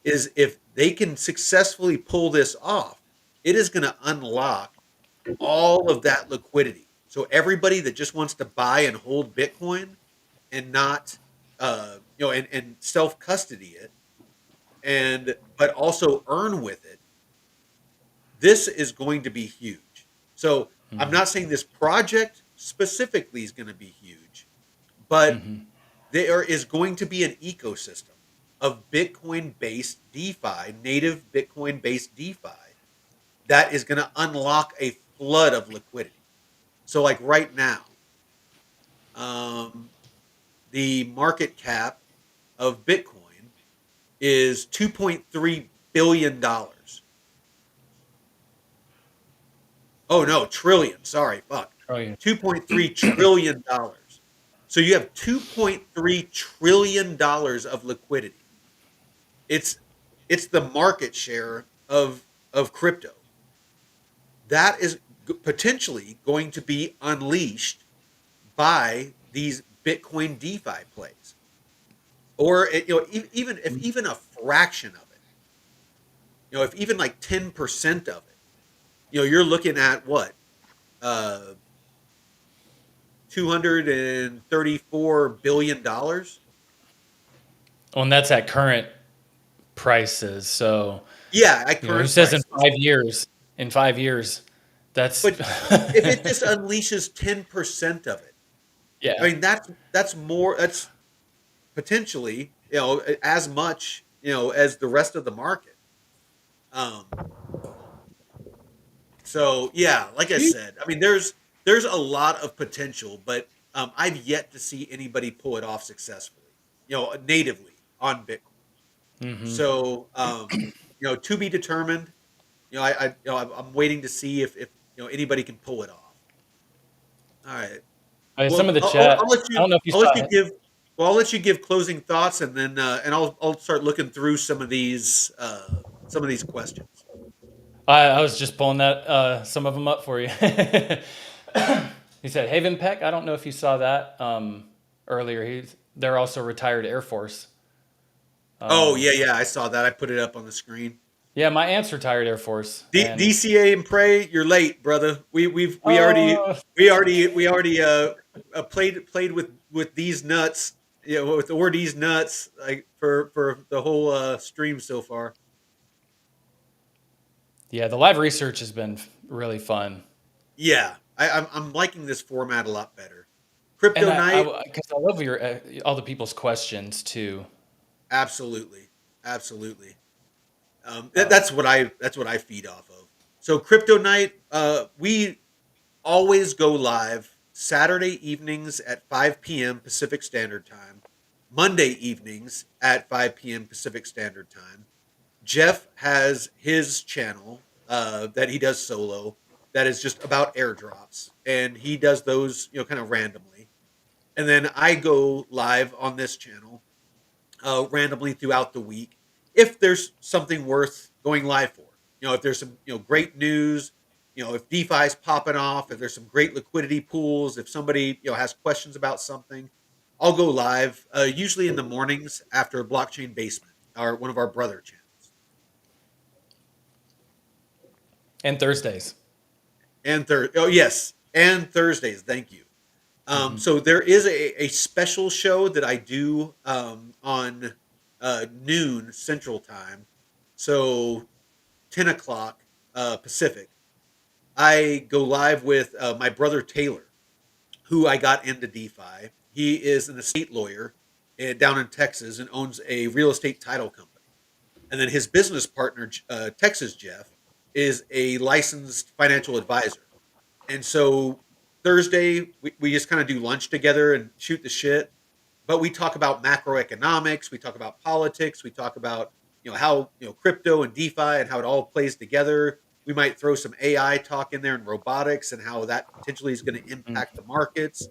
is if they can successfully pull this off, it is going to unlock all of that liquidity. So everybody that just wants to buy and hold Bitcoin and not, and self custody it, and but also earn with it, this is going to be huge. So I'm not saying this project specifically is going to be huge, but mm-hmm. there is going to be an ecosystem. of Bitcoin-based DeFi, native Bitcoin-based DeFi, that is going to unlock a flood of liquidity. So, like right now, um, the market cap of Bitcoin is $2.3 billion. Oh no, trillion. Sorry, fuck. Trillion. $2.3 trillion. So you have $2.3 trillion of liquidity. It's it's the market share of crypto. That is potentially going to be unleashed by these Bitcoin DeFi plays. Or even if even a fraction of it, if even like 10% of it, you're looking at what? Uh 234 billion dollars. Well, and that's at current prices. So, Yeah, at who current says in prices. 5 years? In 5 years, that's But if it just unleashes 10% of it, I yeah. mean that's more. That's potentially as much as the rest of the market. Um, so yeah, like I said, I mean there's a lot of potential, but I've yet to see anybody pull it off successfully, natively on Bitcoin. Hmm. So to be determined. I'm waiting to see if anybody can pull it off. All right. Some Well, of the chat. I'll let I you. don't know if you I'll let saw you it. give. Well, I'll let you give closing thoughts, and then I'll start looking through some of these questions. I was just pulling that some of them up for you. He said Haven Peck. I don't know if you saw that earlier. They're also retired Air Force. Oh yeah, I saw that. I put it up on the screen. Yeah, my aunt's retired Air Force, and DCA and Prey, you're late, brother. We already oh played with these nuts. With Ordeez nuts, like for the whole stream so far. yeah, the live research has been really fun. Yeah, I'm liking this format a lot better. And Crypto night, because I love your all the people's questions too. absolutely, absolutely. Um, That's what I feed off of. So crypto night, we always go live Saturday evenings at 5 p.m. Pacific Standard Time, Monday evenings at 5 p.m. Pacific Standard Time. Jeff has his channel that he does solo that is just about airdrops, and he does those kind of randomly. And then I go live on this channel randomly throughout the week if there's something worth going live for. If there's some great news, if DeFi is popping off, if there's some great liquidity pools, if somebody has questions about something, I'll go live usually in the mornings after Blockchain Basement, or one of our brother channels. and Thursdays. Oh yes, and Thursdays. Thank you. Hmm. So there is a special show that I do on noon Central Time, so 10 o'clock Pacific. I go live with my brother Taylor, who I got into DeFi. He is an estate lawyer down in Texas and owns a real estate title company. And then his business partner, Texas Jeff, is a licensed financial advisor. And so Thursday, we just kind of do lunch together and shoot the shit. But we talk about macroeconomics, we talk about politics, we talk about how crypto and DeFi and how it all plays together. We might throw some AI talk in there and robotics and how that potentially is going to impact the markets.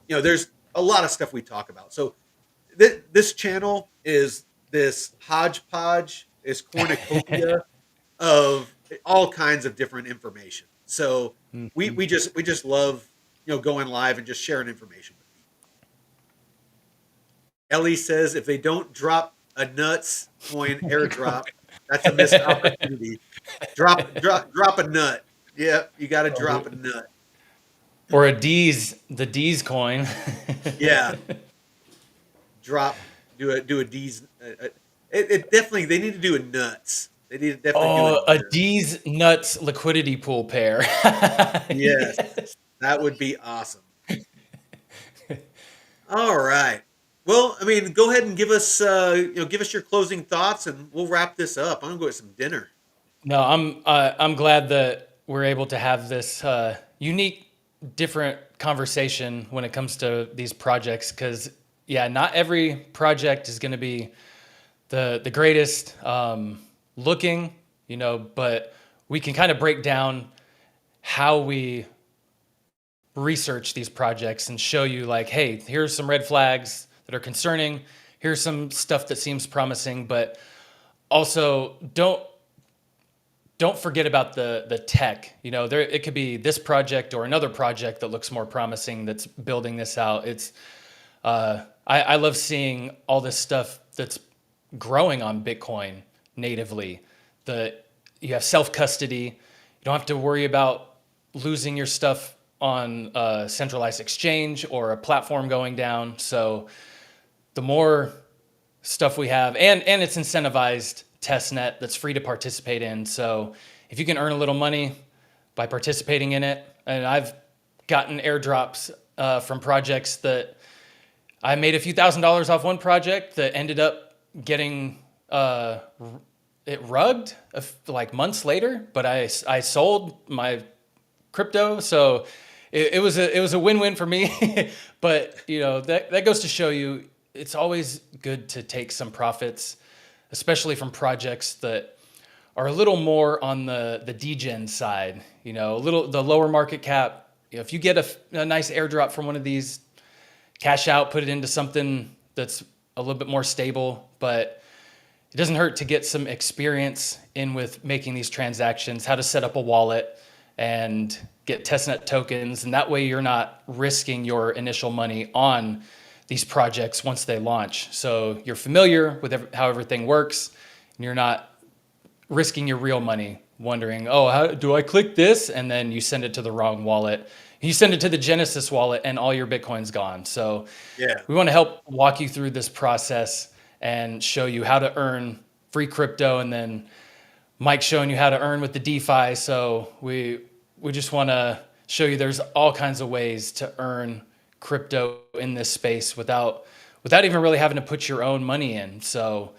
There's a lot of stuff we talk about. So this channel is this hodgepodge, this cornucopia of all kinds of different information. So Hmm. we just love going live and just sharing information with people. Ellie says if they don't drop a nuts coin airdrop, that's a missed opportunity. Drop a nut. Yeah, you got to drop a nut. Or a D's, the D's coin. Yeah, drop do a D's. It definitely they need to do a nuts. They need to definitely do a Oh, a nut. D's nuts liquidity pool pair. Yes, Yes. that would be awesome. All right. Well, I mean, go ahead and give us give us your closing thoughts, and we'll wrap this up. I'm gonna go get some dinner. No, I'm glad that we're able to have this unique, different conversation when it comes to these projects. Because yeah, not every project is going to be the greatest looking, but we can kind of break down how we research these projects and show you like, hey, here's some red flags that are concerning. Here's some stuff that seems promising, but also don't forget about the tech. There it could be this project or another project that looks more promising that's building this out. It's I love seeing all this stuff that's growing on Bitcoin natively. You have self custody. You don't have to worry about losing your stuff on a centralized exchange or a platform going down. So the more stuff we have, and it's incentivized testnet that's free to participate in. So if you can earn a little money by participating in it, and I've gotten airdrops from projects that I made a few $1,000s off one project that ended up getting it rugged like months later, but I sold my crypto, so it was a win-win for me. But that goes to show you it's always good to take some profits, especially from projects that are a little more on the degen side. The lower market cap. If you get a nice airdrop from one of these, cash out, put it into something that's a little bit more stable. But it doesn't hurt to get some experience in with making these transactions, how to set up a wallet and get testnet tokens. And that way you're not risking your initial money on these projects once they launch. So you're familiar with how everything works, and you're not risking your real money wondering, oh, how do I click this? And then you send it to the wrong wallet. You send it to the Genesis wallet and all your Bitcoin's gone. So Yeah, we want to help walk you through this process and show you how to earn free crypto. And then Mike's showing you how to earn with the DeFi. So we just want to show you there's all kinds of ways to earn crypto in this space without even really having to put your own money in. So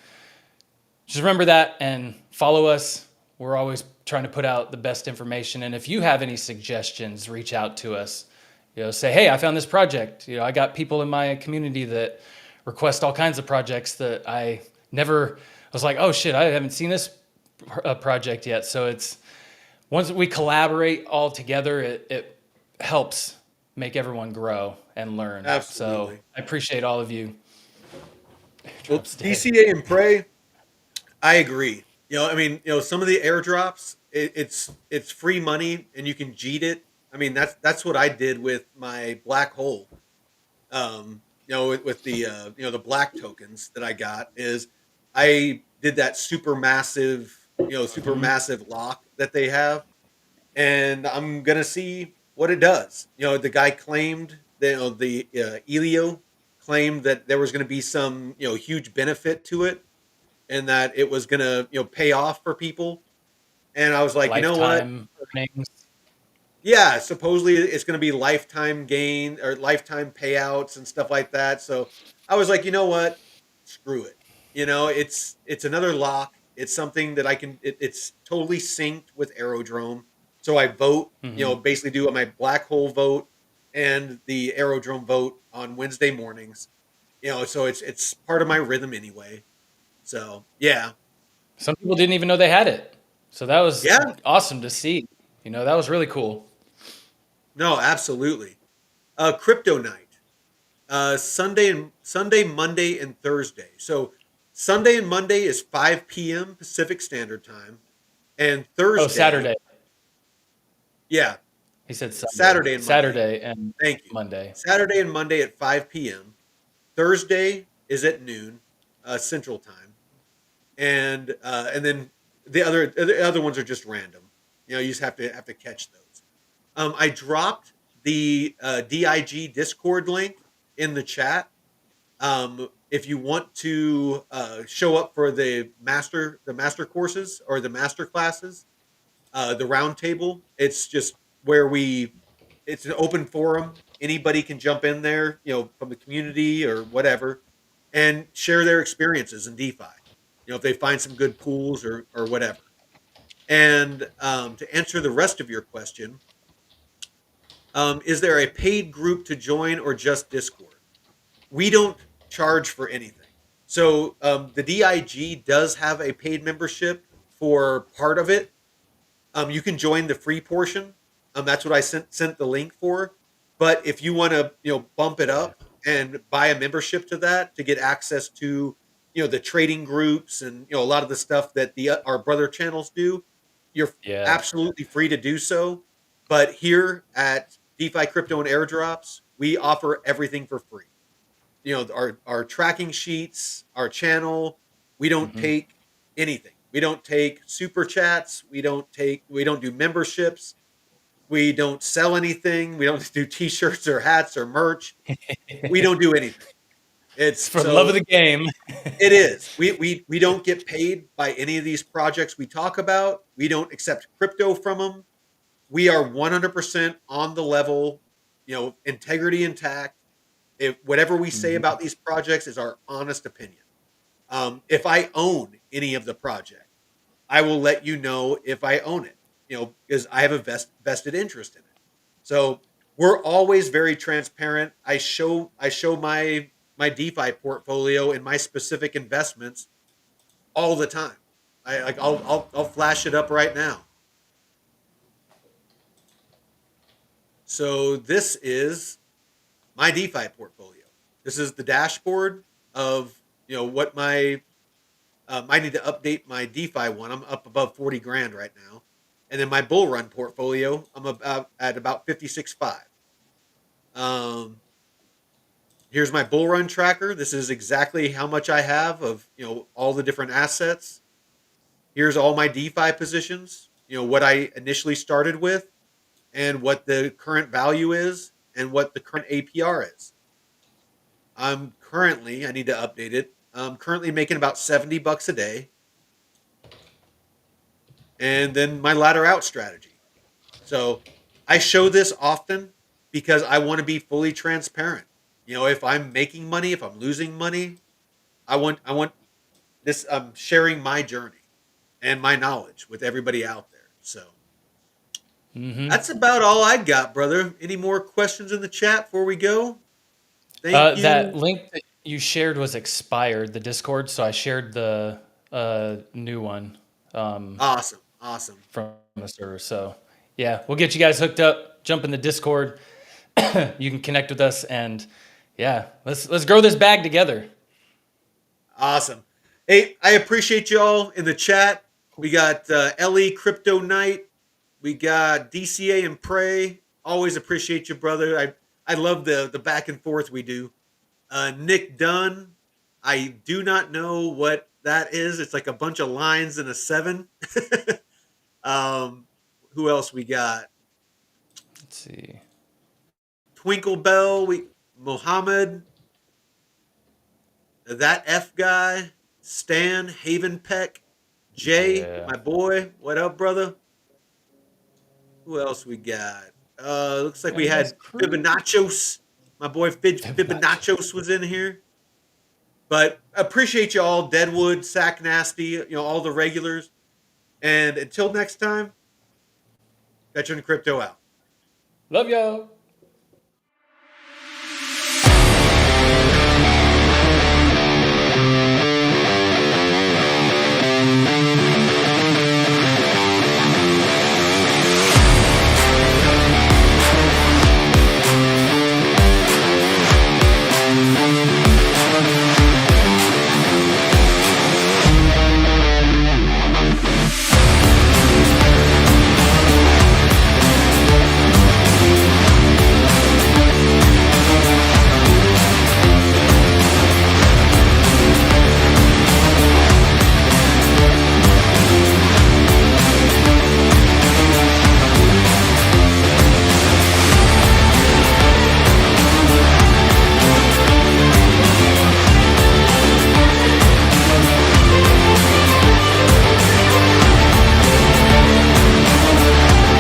just remember that and follow us. We're always trying to put out the best information. And if you have any suggestions, reach out to us. Say, hey, I found this project. I got people in my community that request all kinds of projects that I was like, oh shit, I haven't seen this project yet. So it's once we collaborate all together, it helps make everyone grow and learn. absolutely. So I appreciate all of you. Well, Drops today. DCA and Prey, I agree. I mean, some of the airdrops, it's free money and you can cheat it. I mean, that's what I did with my black hole. With the the black tokens that I got is I did that super Mhm. massive lock that they have, and I'm gonna see what it does. The guy claimed that the Elio claimed that there was going to be some huge benefit to it, and that it was going to pay off for people. And I was like, you know what? Lifetime earnings. Yeah, supposedly it's going to be lifetime gain or lifetime payouts and stuff like that. So I was like, you know what? Screw it. It's another lock. It's something that it's totally synced with Aerodrome. So I vote, Mhm. basically do my black hole vote and the Aerodrome vote on Wednesday mornings. So it's part of my rhythm anyway. So yeah, Some people didn't even know they had it. So that was yeah, awesome to see. That was really cool. no, absolutely. Crypto night. Sunday, Monday, and Thursday. So Sunday and Monday is 5 p.m. Pacific Standard Time, and Oh, Thursday, Saturday. yeah, He said Sunday. Saturday and Monday. Saturday and Thank you. Monday. Saturday and Monday at 5 p.m. Thursday is at noon Central Time, and then the other ones are just random. You just have to catch those. I dropped the DIG Discord link in the chat. If you want to show up for the master courses or the master classes, the round table, it's just where it's an open forum. Anybody can jump in there, from the community or whatever. and share their experiences in DeFi. If they find some good pools or whatever. And to answer the rest of your question, is there a paid group to join or just Discord? We don't charge for anything. So the DIG does have a paid membership for part of it. You can join the free portion. That's what I sent the link for. But if you want to, bump it up and buy a membership to that to get access to, the trading groups and a lot of the stuff that our brother channels do, you're Yeah. absolutely free to do so. But here at DeFi Crypto and Airdrops, we offer everything for free. Our tracking sheets, our channel. We don't Mm-hmm. take anything. We don't take super chats. We don't do memberships. We don't sell anything. We don't do t-shirts or hats or merch. We don't do anything. It's for the love of the game. It is. We don't get paid by any of these projects we talk about. We don't accept crypto from them. We are 100% on the level, integrity intact. If whatever we say about these projects is our honest opinion. If I own any of the project, I will let you know if I own it, because I have a vested interest in it. So we're always very transparent. I show my DeFi portfolio and my specific investments all the time. I'll flash it up right now. So this is my DeFi portfolio. This is the dashboard of what my I need to update my DeFi one. I'm up above 40 grand right now, and then my bull run portfolio I'm at about 56.5. Here's my bull run tracker. This is exactly how much I have of all the different assets. Here's all my DeFi positions. What I initially started with, and what the current value is, and what the current APR is. I need to update it. I'm currently making about $70 a day. And then my ladder out strategy. So I show this often because I want to be fully transparent. If I'm making money, if I'm losing money, I want this. I'm sharing my journey and my knowledge with everybody out there. So that's about all I got, brother. Any more questions in the chat before we go? Thank you. That link that you shared was expired, the Discord, so I shared the new one. Awesome. From the server. So yeah, we'll get you guys hooked up. Jump in the Discord. You can connect with us, and yeah, let's grow this bag together. Awesome. Hey, I appreciate y'all in the chat. We got Ellie Crypto Knight. We got DCA and Prey. Always appreciate you, brother. I love the back and forth we do. Nick Dunn. I do not know what that is. It's like a bunch of lines and a 7. Who else we got? Let's see. Twinkle Bell. Mohammed. That F guy. Stan Haven Peck. Jay, my boy. What up, brother? Who else we got? Looks like we had Fibonaccios. My boy Fibonaccios was in here. But appreciate you all, Deadwood, Sack Nasty, all the regulars. And until next time, Veteran Crypto out. Love y'all.